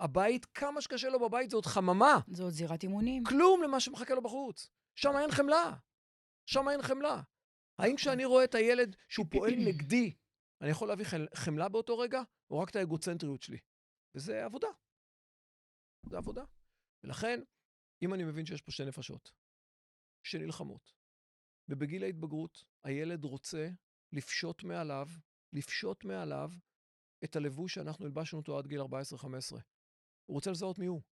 הבית, כמה שקשה לו בבית, זה עוד חממה. זה עוד זירת אימונים. כלום למה שמחכה לו בחוץ. שם אין חמלה. שם אין חמלה. האם כשאני רואה את הילד שהוא פועל נגדי, אני יכול להביא חמלה באותו רגע, או רק את האגוצנטריות שלי? וזה עבודה. זה עבודה. ולכן, אם אני מבין שיש פה שתי נפשות, שנלחמות, ובגיל ההתבגרות, הילד רוצה לפשוט מעליו את הלבוש שאנחנו הלבשנו אותו עד גיל 14-15. הוא רוצה לזהות מי הוא.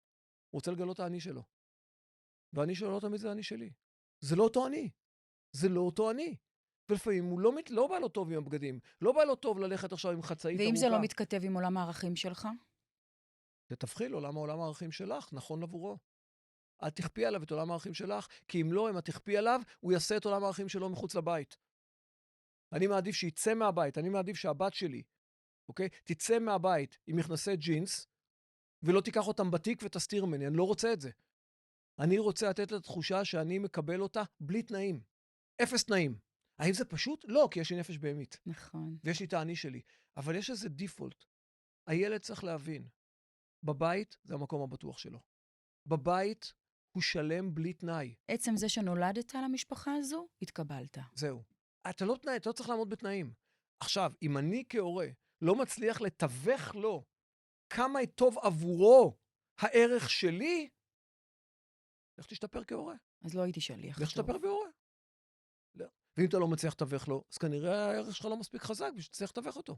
הוא רוצה לגלות האני שלו. והאני שלו לא תמיד זה האני שלי. זה לא אותו אני. זה לא אותו אני. ולפעמים הוא לא בא לו טוב עם הבגדים. לא בא לו טוב ללכת עכשיו עם חצאית ארוכה. ואם זה לא מתכתב עם עולם הערכים שלך? תתבחי לו למה עולם הערכים שלך נכון עבורו. אל תכפי עליו את עולם הערכים שלך, כי אם לא, אם את תכפי עליו, הוא יעשה את עולם הערכים שלו מחוץ לבית. אני מעדיף שיצא מהבית, אני מעדיף שהבת שלי, אוקיי? תצא מהבית עם מכנסי ג'ינס, ולא תיקח אותם בתיק ותסתיר ממני, אני לא רוצה את זה. אני רוצה לתת לה תחושה שאני מקבל אותה בלי תנאים. 0 תנאים. האם זה פשוט? לא, כי יש לי נפש בהמית. נכון. ויש לי את האני שלי. אבל יש איזה דיפולט. הילד צריך להבין. בבית זה המקום הבטוח שלו. בבית הוא שלם בלי תנאי. עצם זה שנולדת למשפחה הזו, התקבלת. זהו. אתה לא צריך לעמוד בתנאים. עכשיו, אם אני כהורה לא מצליח לתווך לו כמה טוב עבורו הערך שלי, לך תשתפר כהורה. אז לא הייתי שליח. לך תשתפר בהורה. לא. ואם אתה לא מצליח לתווך לו, אז כנראה הערך שלך לא מספיק חזק בשביל שתצליח לתווך אותו.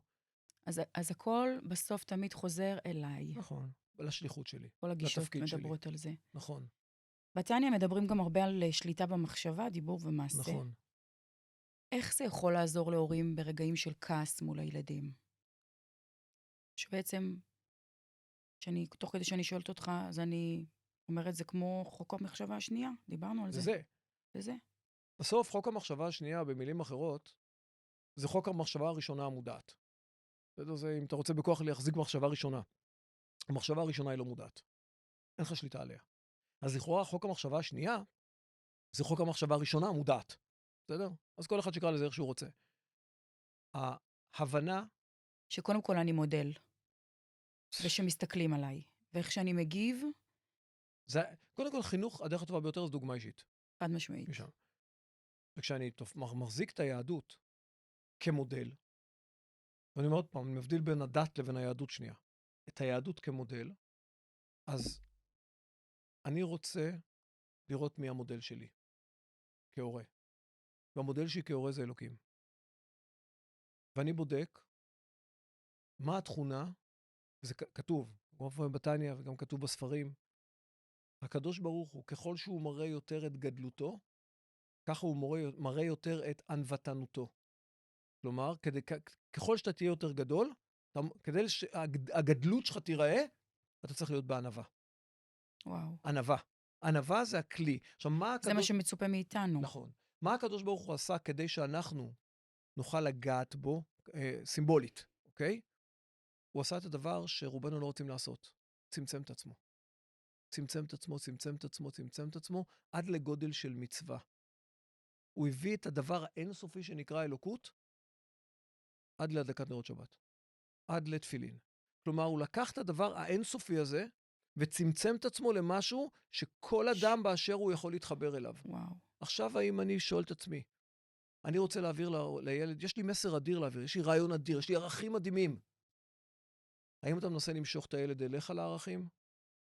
אז הכל בסוף תמיד חוזר אליי. נכון. לשליחות שלי. כל הגישות לתפקיד שלי. מדברות על זה. נכון. בתניא מדברים גם הרבה על שליטה במחשבה, דיבור ומעשה. נכון. איך זה יכול לעזור להורים ברגעים של כעס מול הילדים? שבעצם, תוך כדי שאני שואלת אותך, אז אני אומרת, זה כמו חוק המחשבה השנייה, דיברנו על זה. זה. בסוף, חוק המחשבה השנייה, במילים אחרות, זה חוק המחשבה הראשונה המודעת. זה, אם אתה רוצה בכוח להחזיק מחשבה ראשונה. המחשבה הראשונה היא לא מודעת. אין לך שליטה עליה. אז לכאורה, חוק המחשבה השנייה, זה חוק המחשבה הראשונה המודעת. בסדר? אז כל אחד שקרא לזה איך שהוא רוצה. ההבנה... שקודם כל אני מודל, ושמסתכלים עליי, ואיך שאני מגיב... קודם כל, חינוך, הדרך הטובה ביותר זה דוגמה אישית. חד משמעית. משם. וכשאני מחזיק את היהדות כמודל, ואני אומר עוד פעם, אני מבדיל בין הדת לבין היהדות שנייה. את היהדות כמודל, אז אני רוצה לראות מי המודל שלי, כהורה. והמודל שלי כהורה זה אלוקים. ואני בודק מה התכונה, וזה כתוב, גם בתניא וגם כתוב בספרים, הקדוש ברוך הוא, ככל שהוא מראה יותר את גדלותו, ככה הוא מראה יותר את ענוותנותו. כלומר, ככל שאתה תהיה יותר גדול, כדי שהגדלות שלך תיראה, אתה צריך להיות בענווה. וואו. ענווה זה הכלי. עכשיו, זה מה שמצופה מאיתנו. נכון. מה הקדוש ברוך הוא עשה כדי שאנחנו נוכל לגעת בו, סימבולית, אוקיי? הוא עשה את הדבר שרובנו לא רוצים לעשות. צמצם את עצמו. צמצם את עצמו, עד לגודל של מצווה. הוא הביא את הדבר האינסופי שנקרא אלוקות, עד להדלקת נרות שבת. עד לתפילין. כלומר, הוא לקח את הדבר האינסופי הזה, וצמצם את עצמו למשהו שכל אדם באשר הוא יכול להתחבר אליו. וואו. עכשיו, האם אני שואל את עצמי, אני רוצה להעביר לילד, יש לי מסר אדיר להעביר, יש לי רעיון אדיר, יש לי ערכים מדהימים. האם אתה מנסה למשוך את הילד אליך לערכים,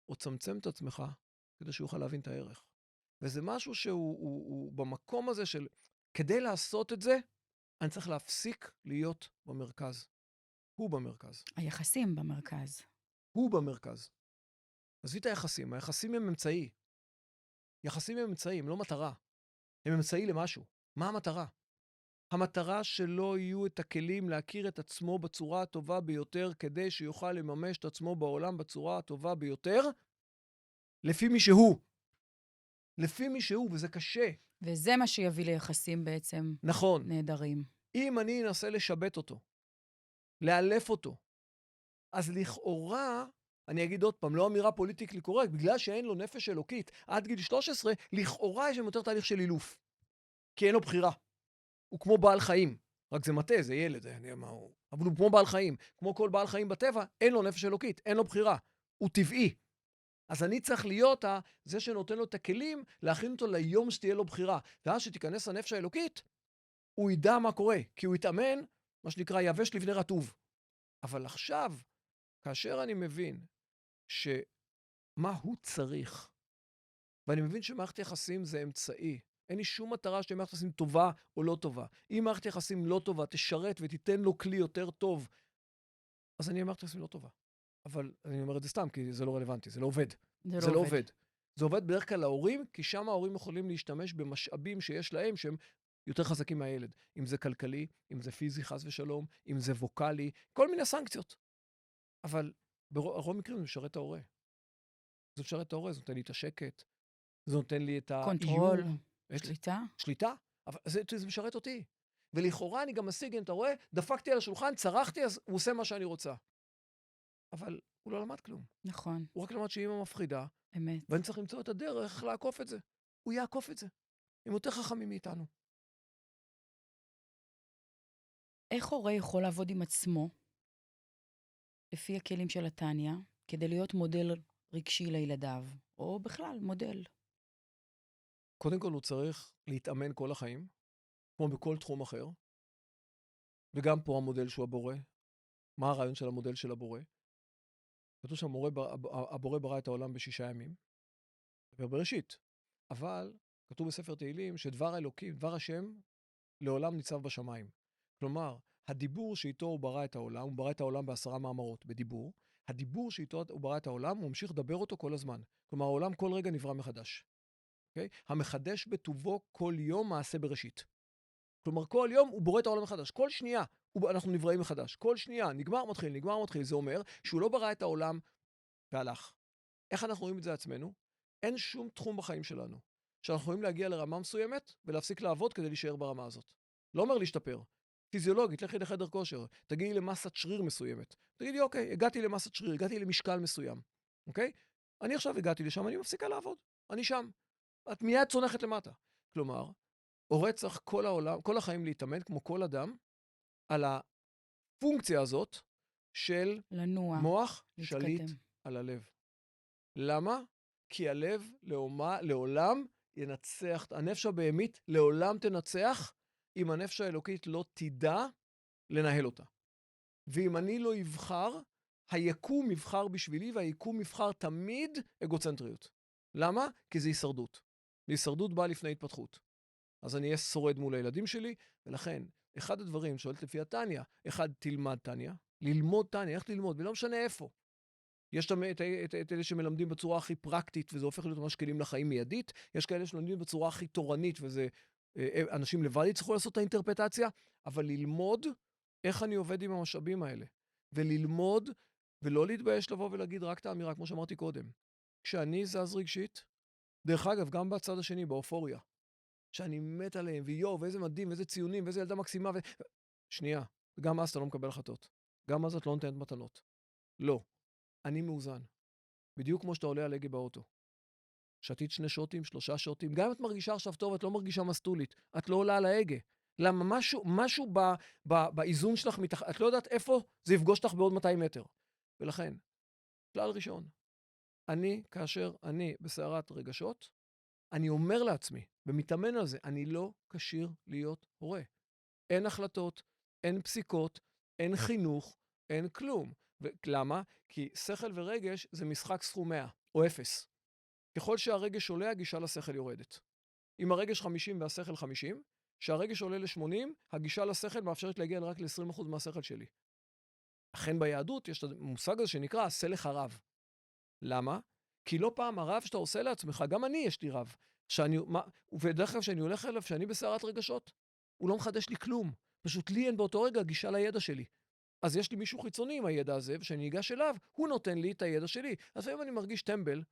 או צמצם את עצמך כדי שהוא יוכל להבין את הערך? וזה משהו שהוא במקום הזה של, כדי לעשות את זה, אני צריך להפסיק להיות במרכז. הוא במרכז. היחסים במרכז. הוא במרכז. עזבי את היחסים. היחסים הם אמצעי. יחסים הם אמצעי, הם לא מטרה. הם אמצעי למשהו. מה המטרה? המטרה שלא יהיו את הכלים להכיר את עצמו בצורה הטובה ביותר, כדי שיוכל לממש את עצמו בעולם בצורה הטובה ביותר, לפי מי שהוא. לפי מי שהוא, וזה קשה. וזה מה שיביא ליחסים בעצם נכון. נהדרים. אם אני אנסה לשבת אותו, לאלף אותו, אז לכאורה, אני אגיד עוד פעם, לא אמירה פוליטיקלי קורקט, בגלל שאין לו נפש אלוקית עד גיל 13, לכאורה יש שם יותר תהליך של אילוף. כי אין לו בחירה. הוא כמו בעל חיים. רק זה מטה, זה ילד, אני יודע מה הוא. אבל הוא כמו בעל חיים. כמו כל בעל חיים בטבע, אין לו נפש אלוקית, אין לו בחירה. הוא טבעי. אז אני צריך להיות זה שנותן לו את הכלים, להכין אותו ליום שתהיה לו בחירה. ואז שתיכנס הנפש האלוקית, הוא ידע מה קורה. כי הוא יתאמן, מה שנקרא, יבש לבני רטוב. אבל עכשיו, כאשר אני מבין שמה הוא צריך, ואני מבין שמערכת יחסים זה אמצעי, אין לי שום מטרה שמערכת יחסים טובה או לא טובה. אם מערכת יחסים לא טובה, תשרת ותיתן לו כלי יותר טוב, אז אני מערכת יחסים לא טובה. אבל אני אומר את זה סתם, כי זה לא רלוונטי, זה לא עובד. זה לא עובד. זה עובד בדרך כלל להורים, כי שם ההורים יכולים להשתמש במשאבים שיש להם, שהם יותר חזקים מהילד. אם זה כלכלי, אם זה פיזי, חס ושלום, אם זה ווקלי, כל מיני סנקציות. אבל ברוב המקרים זה משרת את ההורה. זה משרת את ההורה, זה נותן לי את השקט, זה נותן לי את קונטרול, האיום. שליטה. שליטה, אבל זה משרת אותי. ולכאורה אני גם משיג, אם אתה רואה, דפקתי על השולחן, צרחתי, אז הוא עושה מה שאני רוצה. אבל הוא לא למד כלום. נכון. הוא רק למד שאמא מפחידה, אמת. ואני צריך למצוא את הדרך לעקוף את זה. הוא יעקוף את זה. הם יותר חכמים מאיתנו. איך הורה יכול לעבוד עם עצמו, לפי הכלים של התניא, כדי להיות מודל רגשי לילדיו, או בכלל מודל? קודם כל הוא צריך להתאמן כל החיים, כמו בכל תחום אחר, וגם פה המודל שהוא הבורא. מה הרעיון של המודל של הבורא? כתוב שהבורא ברא את העולם ב6 ימים, בראשית. אבל כתוב בספר תהילים שדבר אלוקים, דבר השם, לעולם ניצב בשמיים. כלומר, הדיבור שאיתו הוא ברא את העולם, הוא ברא את העולם ב10 מאמרות, בדיבור. הדיבור שאיתו הוא ברא את העולם, הוא ממשיך לדבר אותו כל הזמן. כלומר, העולם כל רגע נברא מחדש. Okay? המחדש בטובו כל יום מעשה בראשית. כלומר, כל יום הוא בורא את העולם מחדש. כל שנייה אנחנו נבראים מחדש. כל שנייה, נגמר מתחיל, נגמר מתחיל. זה אומר שהוא לא ברא את העולם והלך. איך אנחנו רואים את זה עצמנו? אין שום תחום בחיים שלנו שאנחנו יכולים להגיע לרמה מסוימת ולהפסיק לעבוד כדי להישאר ברמה הזאת. לא אומר להשתפר. פיזיולוגית, לכי לחדר כושר, תגיעי למסת שריר מסוימת. תגידי, אוקיי, הגעתי למסת שריר, הגעתי למשקל מסוים. אוקיי? אני עכשיו הגעתי לשם, אני מפסיקה לעבוד. אני שם. את מיד צונחת למטה. כלומר, הורה צריך כל העולם, כל החיים להתאמן, כמו כל אדם, על הפונקציה הזאת של לנוע, מוח להתקדם. שליט על הלב. למה? כי הלב לעולם ינצח, הנפש הבהמית לעולם תנצח, אם הנפש האלוקית לא תדע לנהל אותה. ואם אני לא אבחר, היקום יבחר בשבילי, והיקום יבחר תמיד אגוצנטריות. למה? כי זה הישרדות. והישרדות באה לפני התפתחות. אז אני אהיה שורד מול הילדים שלי, ולכן, אחד הדברים שואלת לפי התניא, אחד, תלמד תניא, ללמוד תניא, איך ללמוד, ולא משנה איפה. יש את אלה שמלמדים בצורה הכי פרקטית, וזה הופך להיות ממש כלים לחיים מיידית, יש כאלה שלומדים בצורה הכי תורנית, וזה אנשים לבד יצטרכו לעשות את האינטרפטציה, אבל ללמוד איך אני עובד עם המשאבים האלה, וללמוד, ולא להתבייש לבוא ולהגיד רק את האמירה, כמו שאמרתי קודם. כשאני זז רגשית, דרך אגב, גם בצד השני, באופוריה, שאני מת עליהם, ויו, ואיזה מדהים, ואיזה ציונים, ואיזה ילדה מקסימה, שנייה, גם אז אתה לא מקבל החלטות. גם אז את לא נותנת מתנות. לא. אני מאוזן. בדיוק כמו שאתה עולה על הגה באוטו. שתית 2 שוטים, 3 שוטים, גם אם את מרגישה עכשיו טוב, את לא מרגישה מסטולית. את לא עולה על ההגה. למה משהו באיזון שלך, את לא יודעת איפה זה יפגוש אותך בעוד 200 מטר. ולכן, כלל ראשון, כאשר אני בסערת רגשות, אני אומר לעצמי, ומתאמן על זה, אני לא כשיר להיות הורה. אין החלטות, אין פסיקות, אין חינוך, אין כלום. למה? כי שכל ורגש זה משחק סכום 100 או 0. ככל שהרגש עולה, הגישה לשכל יורדת. אם הרגש 50 והשכל 50, שהרגש עולה ל-80, הגישה לשכל מאפשרת להגיע רק ל-20% מהשכל שלי. אכן ביהדות יש את המושג הזה שנקרא עשה לך רב. למה? כי לא פעם הרב שאתה עושה לעצמך, גם אני יש לי רב, ודרך כלל כשאני הולך אליו, שאני בסערת רגשות, הוא לא מחדש לי כלום. פשוט לי אין באותו רגע גישה לידע שלי. אז יש לי מישהו חיצוני עם הידע הזה, וכשאני ניגש אליו, הוא נותן לי את הידע שלי. אז לפעמים אני מרגיש טמבל,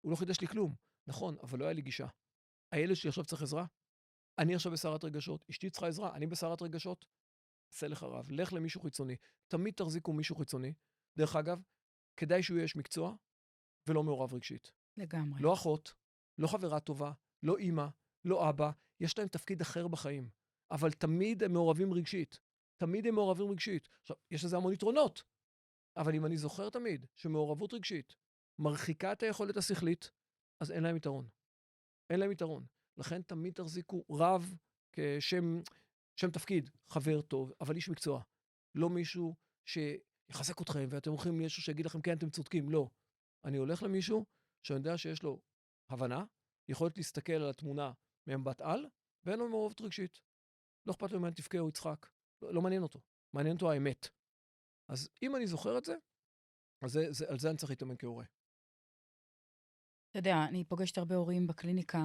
הוא לא חידש לי כלום. נכון, אבל לא היה לי גישה. הילד שלי עכשיו צריך עזרה. אני עכשיו בסערת רגשות, אשתי צריכה עזרה, אני בסערת רגשות. עשה לך רב, לך למישהו חיצוני. תמיד תחזיקו מישהו חיצוני. דרך אגב, כדאי שהוא יהיה איש מקצוע ולא מעורב רגשית. לגמרי. לא אחות, לא חברה טובה, לא אימא, לא אבא, יש להם תפקיד אחר בחיים. אבל תמיד הם מעורבים רגשית. תמיד הם מעורבים רגשית. עכשיו, יש לזה המון יתרונות. אבל אם אני זוכר תמיד שמעורבות רגשית מרחיקה את היכולת השכלית, אז אין להם יתרון. אין להם יתרון. לכן תמיד תחזיקו רב כשם תפקיד, חבר טוב, אבל איש מקצוע. לא מישהו שיחזק אתכם, ואתם הולכים למישהו שיגיד לכם, כן, אתם צודקים. לא. אני הולך למישהו שאני יודע שיש לו הבנה, יכולת להסתכל על התמונה ממבט על, ואין לו מעורבות רגשית. לא אכפת לו אם אני תבכה או יצחק. לא מעניין אותו. מעניין אותו האמת. אז אם אני זוכר את זה, אז על זה אני צריך להתאמן כהורה. אתה יודע, אני פוגשת הרבה הורים בקליניקה,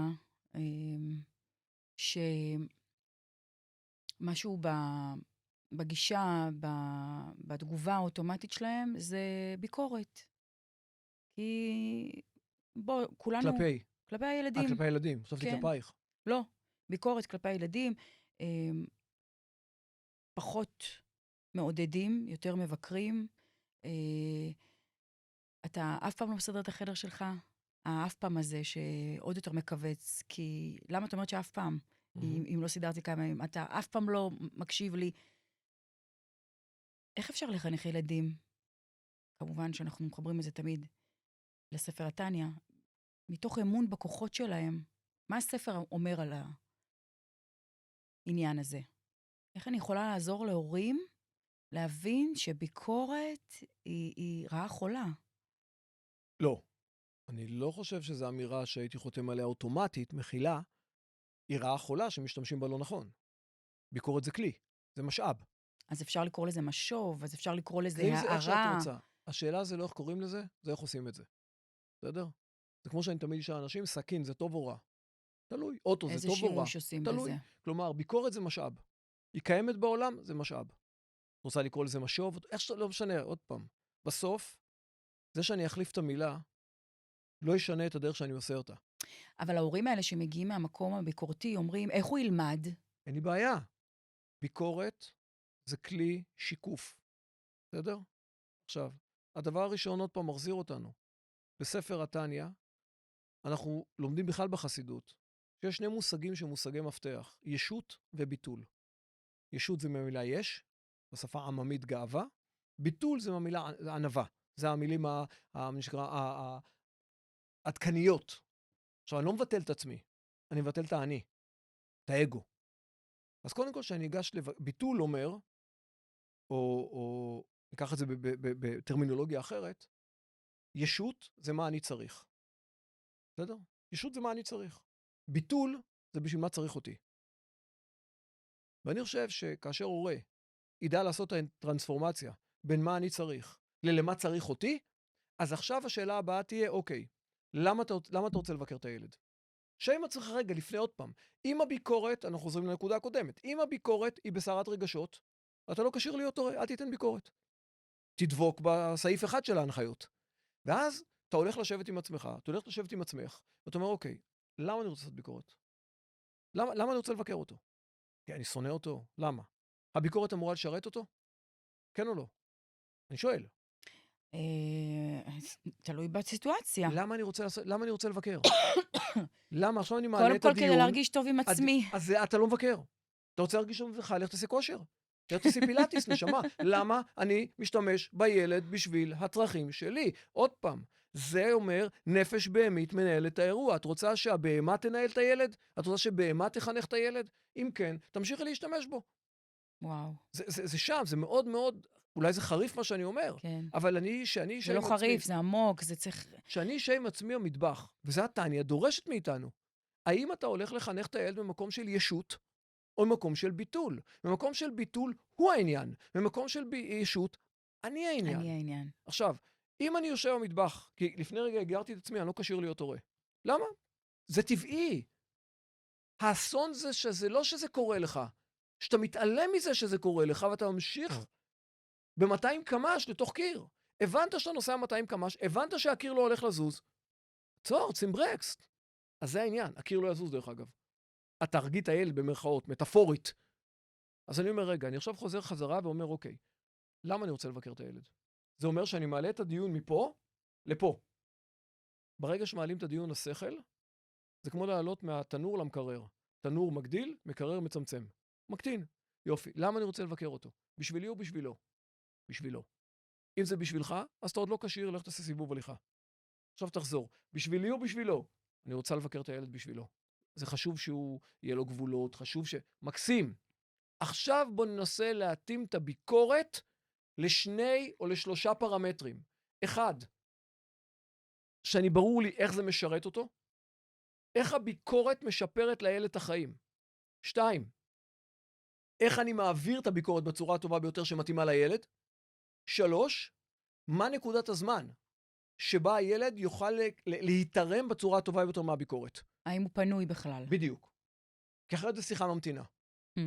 שמשהו בגישה, בתגובה האוטומטית שלהם, זה ביקורת. כי בוא, כולנו... כלפי הילדים. כלפי הילדים. חשבתי כן. כלפייך. לא, ביקורת כלפי הילדים. פחות מעודדים, יותר מבקרים. אתה אף פעם לא מסדר את החדר שלך? האף פעם הזה שעוד יותר מכווץ, כי למה אתה אומרת שאף פעם? אם לא סידרתי כמה ימים, אתה אף פעם לא מקשיב לי. איך אפשר לחנך ילדים? כמובן שאנחנו מחברים את זה תמיד לספר התניא, מתוך אמון בכוחות שלהם. מה הספר אומר על העניין הזה? איך אני יכולה לעזור להורים להבין שביקורת היא רעה חולה? לא. אני לא חושב שזו אמירה שהייתי חותם עליה אוטומטית, מכילה, היא רעה חולה שמשתמשים בה לא נכון. ביקורת זה כלי, זה משאב. אז אפשר לקרוא לזה משוב, אז אפשר לקרוא לזה זה איך שאת הערה. רוצה. השאלה זה לא איך קוראים לזה, זה איך עושים את זה. בסדר? זה כמו שאני תמיד אשאל אנשים, סכין זה טוב או רע? תלוי. אוטו זה טוב או רע? איזה שימוש עושים תלוי. בזה? כלומר, ביקורת זה משאב. היא קיימת בעולם, זה משאב. רוצה לקרוא לזה משוב? איך שאתה, לא משנה, עוד פעם. בסוף, זה שאני אחליף את המילה, לא ישנה את הדרך שאני עושה אותה. אבל ההורים האלה שמגיעים מהמקום הביקורתי אומרים, איך הוא ילמד? אין לי בעיה. ביקורת זה כלי שיקוף. בסדר? עכשיו, הדבר הראשון עוד פעם מחזיר אותנו. בספר התניא, אנחנו לומדים בכלל בחסידות, שיש שני מושגים שמושגי מפתח, ישות וביטול. ישות זה מהמילה יש, בשפה עממית גאווה, ביטול זה מהמילה ענווה. זה המילים העדכניות. עכשיו, אני לא מבטל את עצמי, אני מבטל את האני, את האגו. אז קודם כל, שאני אגש ביטול אומר, או ניקח את זה בטרמינולוגיה אחרת, ישות זה מה אני צריך. בסדר? ישות זה מה אני צריך. ביטול זה בשביל מה צריך אותי. ואני חושב שכאשר הורה ידע לעשות טרנספורמציה בין מה אני צריך ללמה צריך אותי, אז עכשיו השאלה הבאה תהיה, אוקיי, למה אתה רוצה לבקר את הילד? שאם את צריכה רגע לפני עוד פעם, אם הביקורת, אנחנו חוזרים לנקודה הקודמת, אם הביקורת היא בסערת רגשות, אתה לא כשיר להיות הורה, אל תיתן ביקורת. תדבוק בסעיף אחד של ההנחיות. ואז אתה הולך לשבת עם עצמך, אתה הולך לשבת עם עצמך, ואתה אומר, אוקיי, למה אני רוצה לעשות ביקורת? למה אני רוצה לבקר אותו? כי אני שונא אותו. למה? הביקורת אמורה לשרת אותו? כן או לא? אני שואל. תלוי בסיטואציה. למה אני רוצה לבקר? למה? עכשיו אני מעלה את הדיון. קודם כל כדי להרגיש טוב עם עצמי. אז אתה לא מבקר. אתה רוצה להרגיש טוב לך, לך תעשה כושר. לך תעשה פילאטיס, נשמה. למה אני משתמש בילד בשביל הצרכים שלי? עוד פעם, זה אומר נפש בהמית מנהלת את האירוע. את רוצה שהבהמה תנהל את הילד? את רוצה שבהמה תחנך את הילד? אם כן, תמשיכי להשתמש בו. וואו, זה שם, זה מאוד מאוד, אולי זה חריף מה שאני אומר, כן. אבל שאני זה אשאר לא עם עצמי, חריף, זה עמוק, זה צריך... שאני אשאר עם עצמי במטבח, וזה התניה דורשת מאיתנו. האם אתה הולך לחנך את הילד במקום של ישות, או במקום של ביטול? במקום של ביטול הוא העניין, במקום של ישות, אני העניין. אני העניין. עכשיו, אם אני יושב במטבח, כי לפני רגע הגרתי את עצמי, אני לא כשיר להיות הורה. למה? זה טבעי. האסון זה שזה לא שזה קורה לך, שאתה מתעלם מזה שזה קורה לך, ואתה ממשיך ב-200 קמ"ש לתוך קיר. הבנת שאתה נוסע 200 קמ"ש, הבנת שהקיר לא הולך לזוז. צור, שים ברקס. אז זה העניין, הקיר לא יזוז דרך אגב. אתה תרגיע את הילד במרכאות, מטאפורית. אז אני אומר, רגע, אני עכשיו חוזר חזרה ואומר, אוקיי, למה אני רוצה לבקר את הילד? זה אומר שאני מעלה את הדיון מפה לפה. ברגע שמעלים את הדיון לשכל, זה כמו לעלות מהתנור למקרר. תנור מגדיל, מקרר מצמצם. מקטין. יופי. למה אני רוצה לבקר אותו? בשבילי או בשבילו? בשבילו. אם זה בשבילך, אז אתה עוד לא כשיר, לך תעשה סיבוב הליכה. עכשיו תחזור. בשבילי או בשבילו? אני רוצה לבקר את הילד בשבילו. זה חשוב שהוא יהיה לו גבולות, חשוב מקסים. עכשיו בוא ננסה להתאים את הביקורת לשני או לשלושה פרמטרים. אחד, שאני ברור לי איך זה משרת אותו, איך הביקורת משפרת לילד את החיים. 2, איך אני מעביר את הביקורת בצורה הטובה ביותר שמתאימה לילד. 3, מה נקודת הזמן שבה הילד יוכל להתערם בצורה הטובה ביותר מהביקורת. האם הוא פנוי בכלל? בדיוק. כי אחרת זה שיחה ממתינה.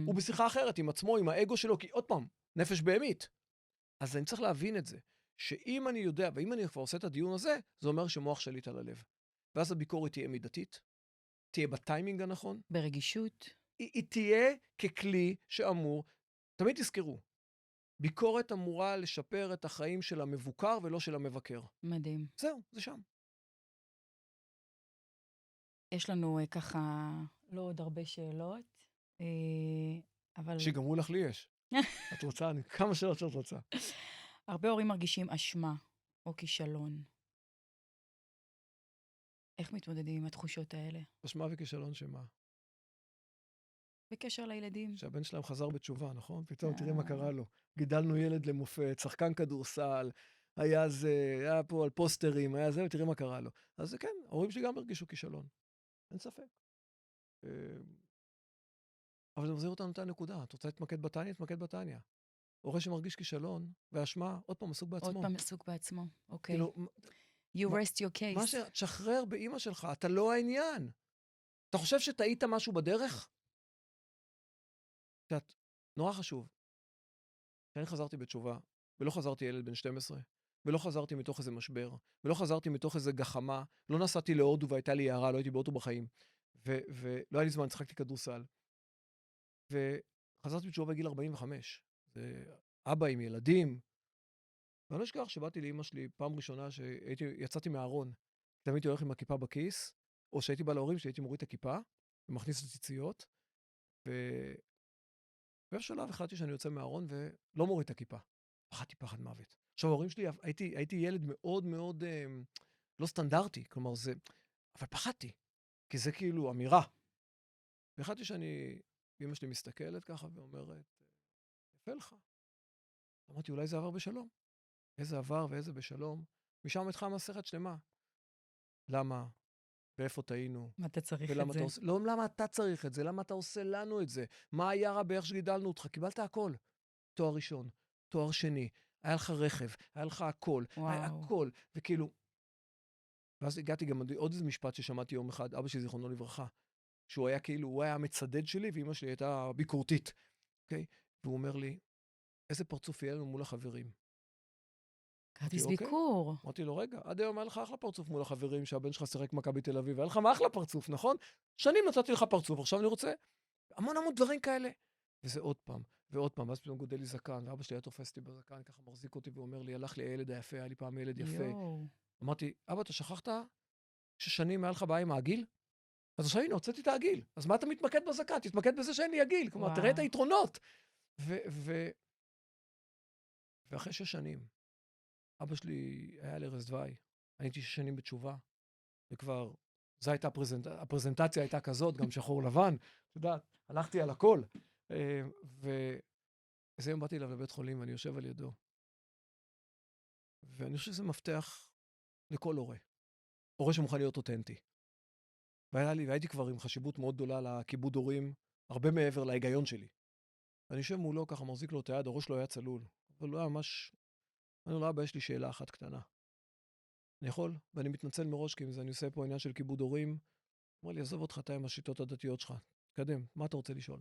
הוא בשיחה אחרת עם עצמו, עם האגו שלו, כי עוד פעם, נפש בהמית. אז אני צריך להבין את זה, שאם אני יודע, ואם אני כבר עושה את הדיון הזה, זה אומר שמוח שליט על הלב. ואז הביקורת תהיה מידתית, תהיה בטיימינג הנכון. ברגישות. היא תהיה ככלי שאמור, תמיד תזכרו, ביקורת אמורה לשפר את החיים של המבוקר ולא של המבקר. מדהים. זהו, זה שם. יש לנו ככה לא עוד הרבה שאלות, אבל... שיגמרו לך לי יש. את רוצה, כמה שאלות שאת רוצה. הרבה הורים מרגישים אשמה או כישלון. איך מתמודדים עם התחושות האלה? אשמה וכישלון שמה? בקשר לילדים. שהבן שלהם חזר בתשובה, נכון? פתאום תראי מה קרה לו. גידלנו ילד למופת, שחקן כדורסל, היה פה על פוסטרים, היה זה, ותראי מה קרה לו. אז זה כן, ההורים שלי גם הרגישו כישלון. אין ספק. אבל זה מחזיר אותנו את הנקודה. את רוצה להתמקד בתניה? תתמקד בתניה. הורה שמרגיש כישלון ואשמה, עוד פעם עסוק בעצמו. עוד פעם עסוק בעצמו, אוקיי. כאילו, You rest your case. מה שתשחרר באמא שלך, אתה לא העניין. אתה חושב שטעית משהו בדרך? שאת, נורא חשוב. כשאני חזרתי בתשובה, ולא חזרתי ילד בן 12, ולא חזרתי מתוך איזה משבר, ולא חזרתי מתוך איזה גחמה, לא נסעתי להודו והייתה לי הערה, לא הייתי באוטו בחיים, ולא היה לי זמן, צחקתי כדורסל. וחזרתי בתשובה בגיל 45. זה אבא עם ילדים. ואני לא אשכח שבאתי לאמא שלי פעם ראשונה שיצאתי מהארון. תמיד הייתי הולך עם הכיפה בכיס, או שהייתי בא להורים שהייתי מוריד את הכיפה, ומכניס את הציציות, ובשלב החלטתי שאני יוצא מהארון ולא מוריד את הכיפה. פחדתי פחד מוות. עכשיו, ההורים שלי, הייתי ילד מאוד מאוד לא סטנדרטי, כלומר זה, אבל פחדתי, כי זה כאילו אמירה. והחלטתי אמא שלי מסתכלת ככה ואומרת, יפה לך. אמרתי, אולי זה עבר בשלום. איזה עבר ואיזה בשלום. משם התחלה מסכת שלמה. למה? ואיפה טעינו? מה אתה צריך את זה? לא למה אתה צריך את זה, למה אתה עושה לנו את זה? מה היה רע באיך שגידלנו אותך? קיבלת הכל. תואר ראשון, תואר שני, היה לך רכב, היה לך הכל, היה הכל. וכאילו, ואז הגעתי גם עוד איזה משפט ששמעתי יום אחד, אבא שלי זיכרונו לברכה, שהוא היה כאילו, הוא היה המצדד שלי, ואמא שלי הייתה ביקורתית. אוקיי? והוא אומר לי, איזה פרצוף יהיה לנו מול החברים? כרטיס ביקור. אמרתי לו, רגע, עד היום היה לך אחלה פרצוף מול החברים, שהבן שלך שיחק מכבי תל אביב, היה לך מה אחלה פרצוף, נכון? שנים נתתי לך פרצוף, עכשיו אני רוצה המון דברים כאלה. וזה עוד פעם, ועוד פעם, ואז פתאום גודל לי זקן, ואבא שלי היה תופס אותי בזקן, ככה מחזיק אותי ואומר לי, הלך לי הילד היפה, היה לי פעם ילד יפה. אמרתי, אבא, אתה שכחת ששנים היה לך בעיה עם העגיל? אז עכשיו הנה, הוצאתי את העגיל. אז מה אתה מתמקד בזקן? תתמקד בזה שאין לי עגיל. כלומר, תראה את היתרונות. ואחרי 6 שנים, אבא שלי היה על ערש דווי, הייתי 6 שנים בתשובה, וכבר, זו הייתה הפרזנטציה הייתה כזאת, גם שחור לבן, את יודעת, הלכתי על הכל. ואיזה יום באתי אליו לבית חולים, ואני יושב על ידו. ואני חושב שזה מפתח לכל הורה. הורה שמוכן להיות אותנטי. והייתי כבר עם חשיבות מאוד גדולה לכיבוד הורים, הרבה מעבר להיגיון שלי. ואני יושב מולו, ככה מחזיק לו את היד, הראש לא היה צלול. אבל לא היה ממש... אני לא אבא, יש לי שאלה אחת קטנה. אני יכול? ואני מתנצל מראש, כי אם זה אני עושה פה עניין של כיבוד הורים. הוא אומר לי, עזוב אותך, אתה עם השיטות הדתיות שלך. תקדם, מה אתה רוצה לשאול?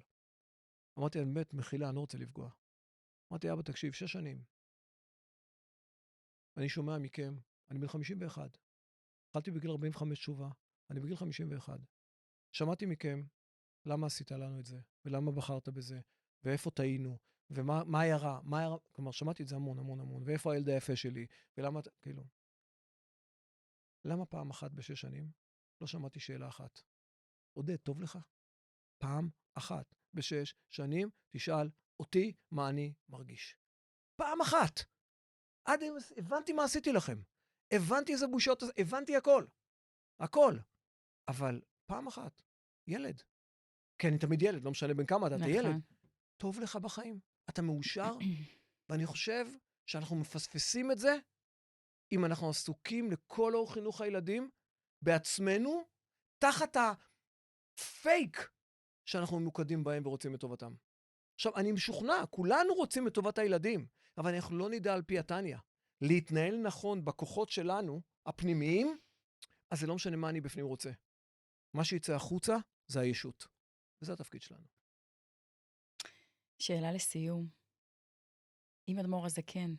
אמרתי, אני באמת, מחילה, אני לא רוצה לפגוע. אמרתי, אבא, תקשיב, 6 שנים. אני שומע מכם, אני בן 51. התחלתי בגיל 45 תשובה, אני בגיל 51. שמעתי מכם, למה עשית לנו את זה, ולמה בחרת בזה, ואיפה טעינו, ומה היה רע, כלומר, שמעתי את זה המון, המון, המון, ואיפה הילד היפה שלי, ולמה, כאילו, למה פעם אחת ב6 שנים לא שמעתי שאלה אחת? עודד, טוב לך? פעם אחת ב6 שנים תשאל אותי מה אני מרגיש. פעם אחת! הבנתי מה עשיתי לכם. הבנתי איזה בושות, הבנתי הכל. הכל. אבל פעם אחת, ילד. כי אני תמיד ילד, לא משנה בין כמה אתה ילד. טוב לך בחיים. אתה מאושר, ואני חושב שאנחנו מפספסים את זה אם אנחנו עסוקים לכל אור חינוך הילדים בעצמנו, תחת הפייק שאנחנו ממוקדים בהם ורוצים את טובתם. עכשיו, אני משוכנע, כולנו רוצים את טובת הילדים, אבל אנחנו לא נדע על פי התניא. להתנהל נכון בכוחות שלנו, הפנימיים, אז זה לא משנה מה אני בפנים רוצה. מה שיצא החוצה זה הישות. וזה התפקיד שלנו. שאלה לסיום. אם אדמו"ר הזקן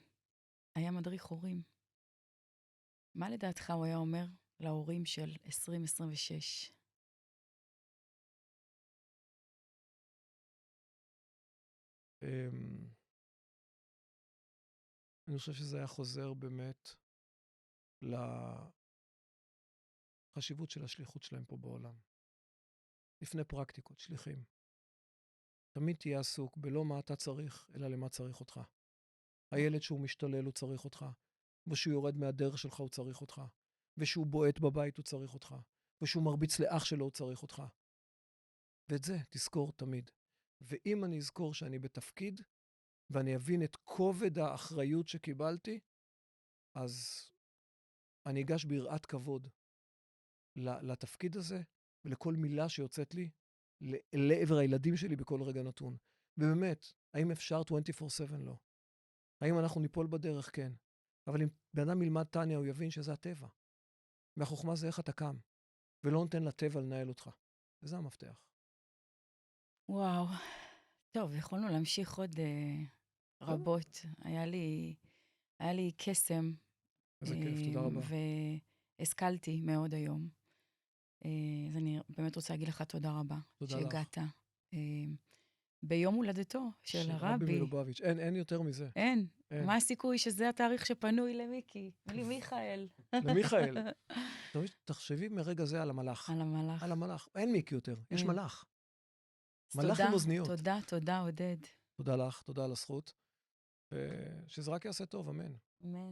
היה מדריך הורים, מה לדעתך הוא היה אומר להורים של 2026? אני חושב שזה היה חוזר באמת לחשיבות של השליחות שלהם פה בעולם. לפני פרקטיקות, שליחים. תמיד תהיה עסוק בלא מה אתה צריך, אלא למה צריך אותך. הילד שהוא משתולל הוא צריך אותך, ושהוא יורד מהדרך שלך הוא צריך אותך, ושהוא בועט בבית הוא צריך אותך, ושהוא מרביץ לאח שלו הוא צריך אותך. ואת זה תזכור תמיד. ואם אני אזכור שאני בתפקיד, ואני אבין את כובד האחריות שקיבלתי, אז אני אגש ביראת כבוד לתפקיד הזה, ולכל מילה שיוצאת לי, לעבר הילדים שלי בכל רגע נתון. ובאמת, האם אפשר 24/7? לא. האם אנחנו ניפול בדרך? כן. אבל אם בן אדם ילמד תניא, הוא יבין שזה הטבע. והחוכמה זה איך אתה קם, ולא נותן לטבע לנהל אותך. וזה המפתח. וואו. טוב, יכולנו להמשיך עוד רבות. היה לי קסם. איזה כיף, תודה רבה. והשכלתי מאוד היום. אז אני באמת רוצה להגיד לך תודה רבה. תודה שהגעת. ביום הולדתו של הרבי. מלובביץ'. אין יותר מזה. אין. מה הסיכוי שזה התאריך שפנוי למיקי? למיכאל. למיכאל. תחשבי מרגע זה על המלאך. על המלאך. על המלאך. אין מיקי יותר, יש מלאך. מלאך עם אוזניות. תודה, עודד. תודה לך, תודה על הזכות. שזה רק יעשה טוב, אמן. אמן.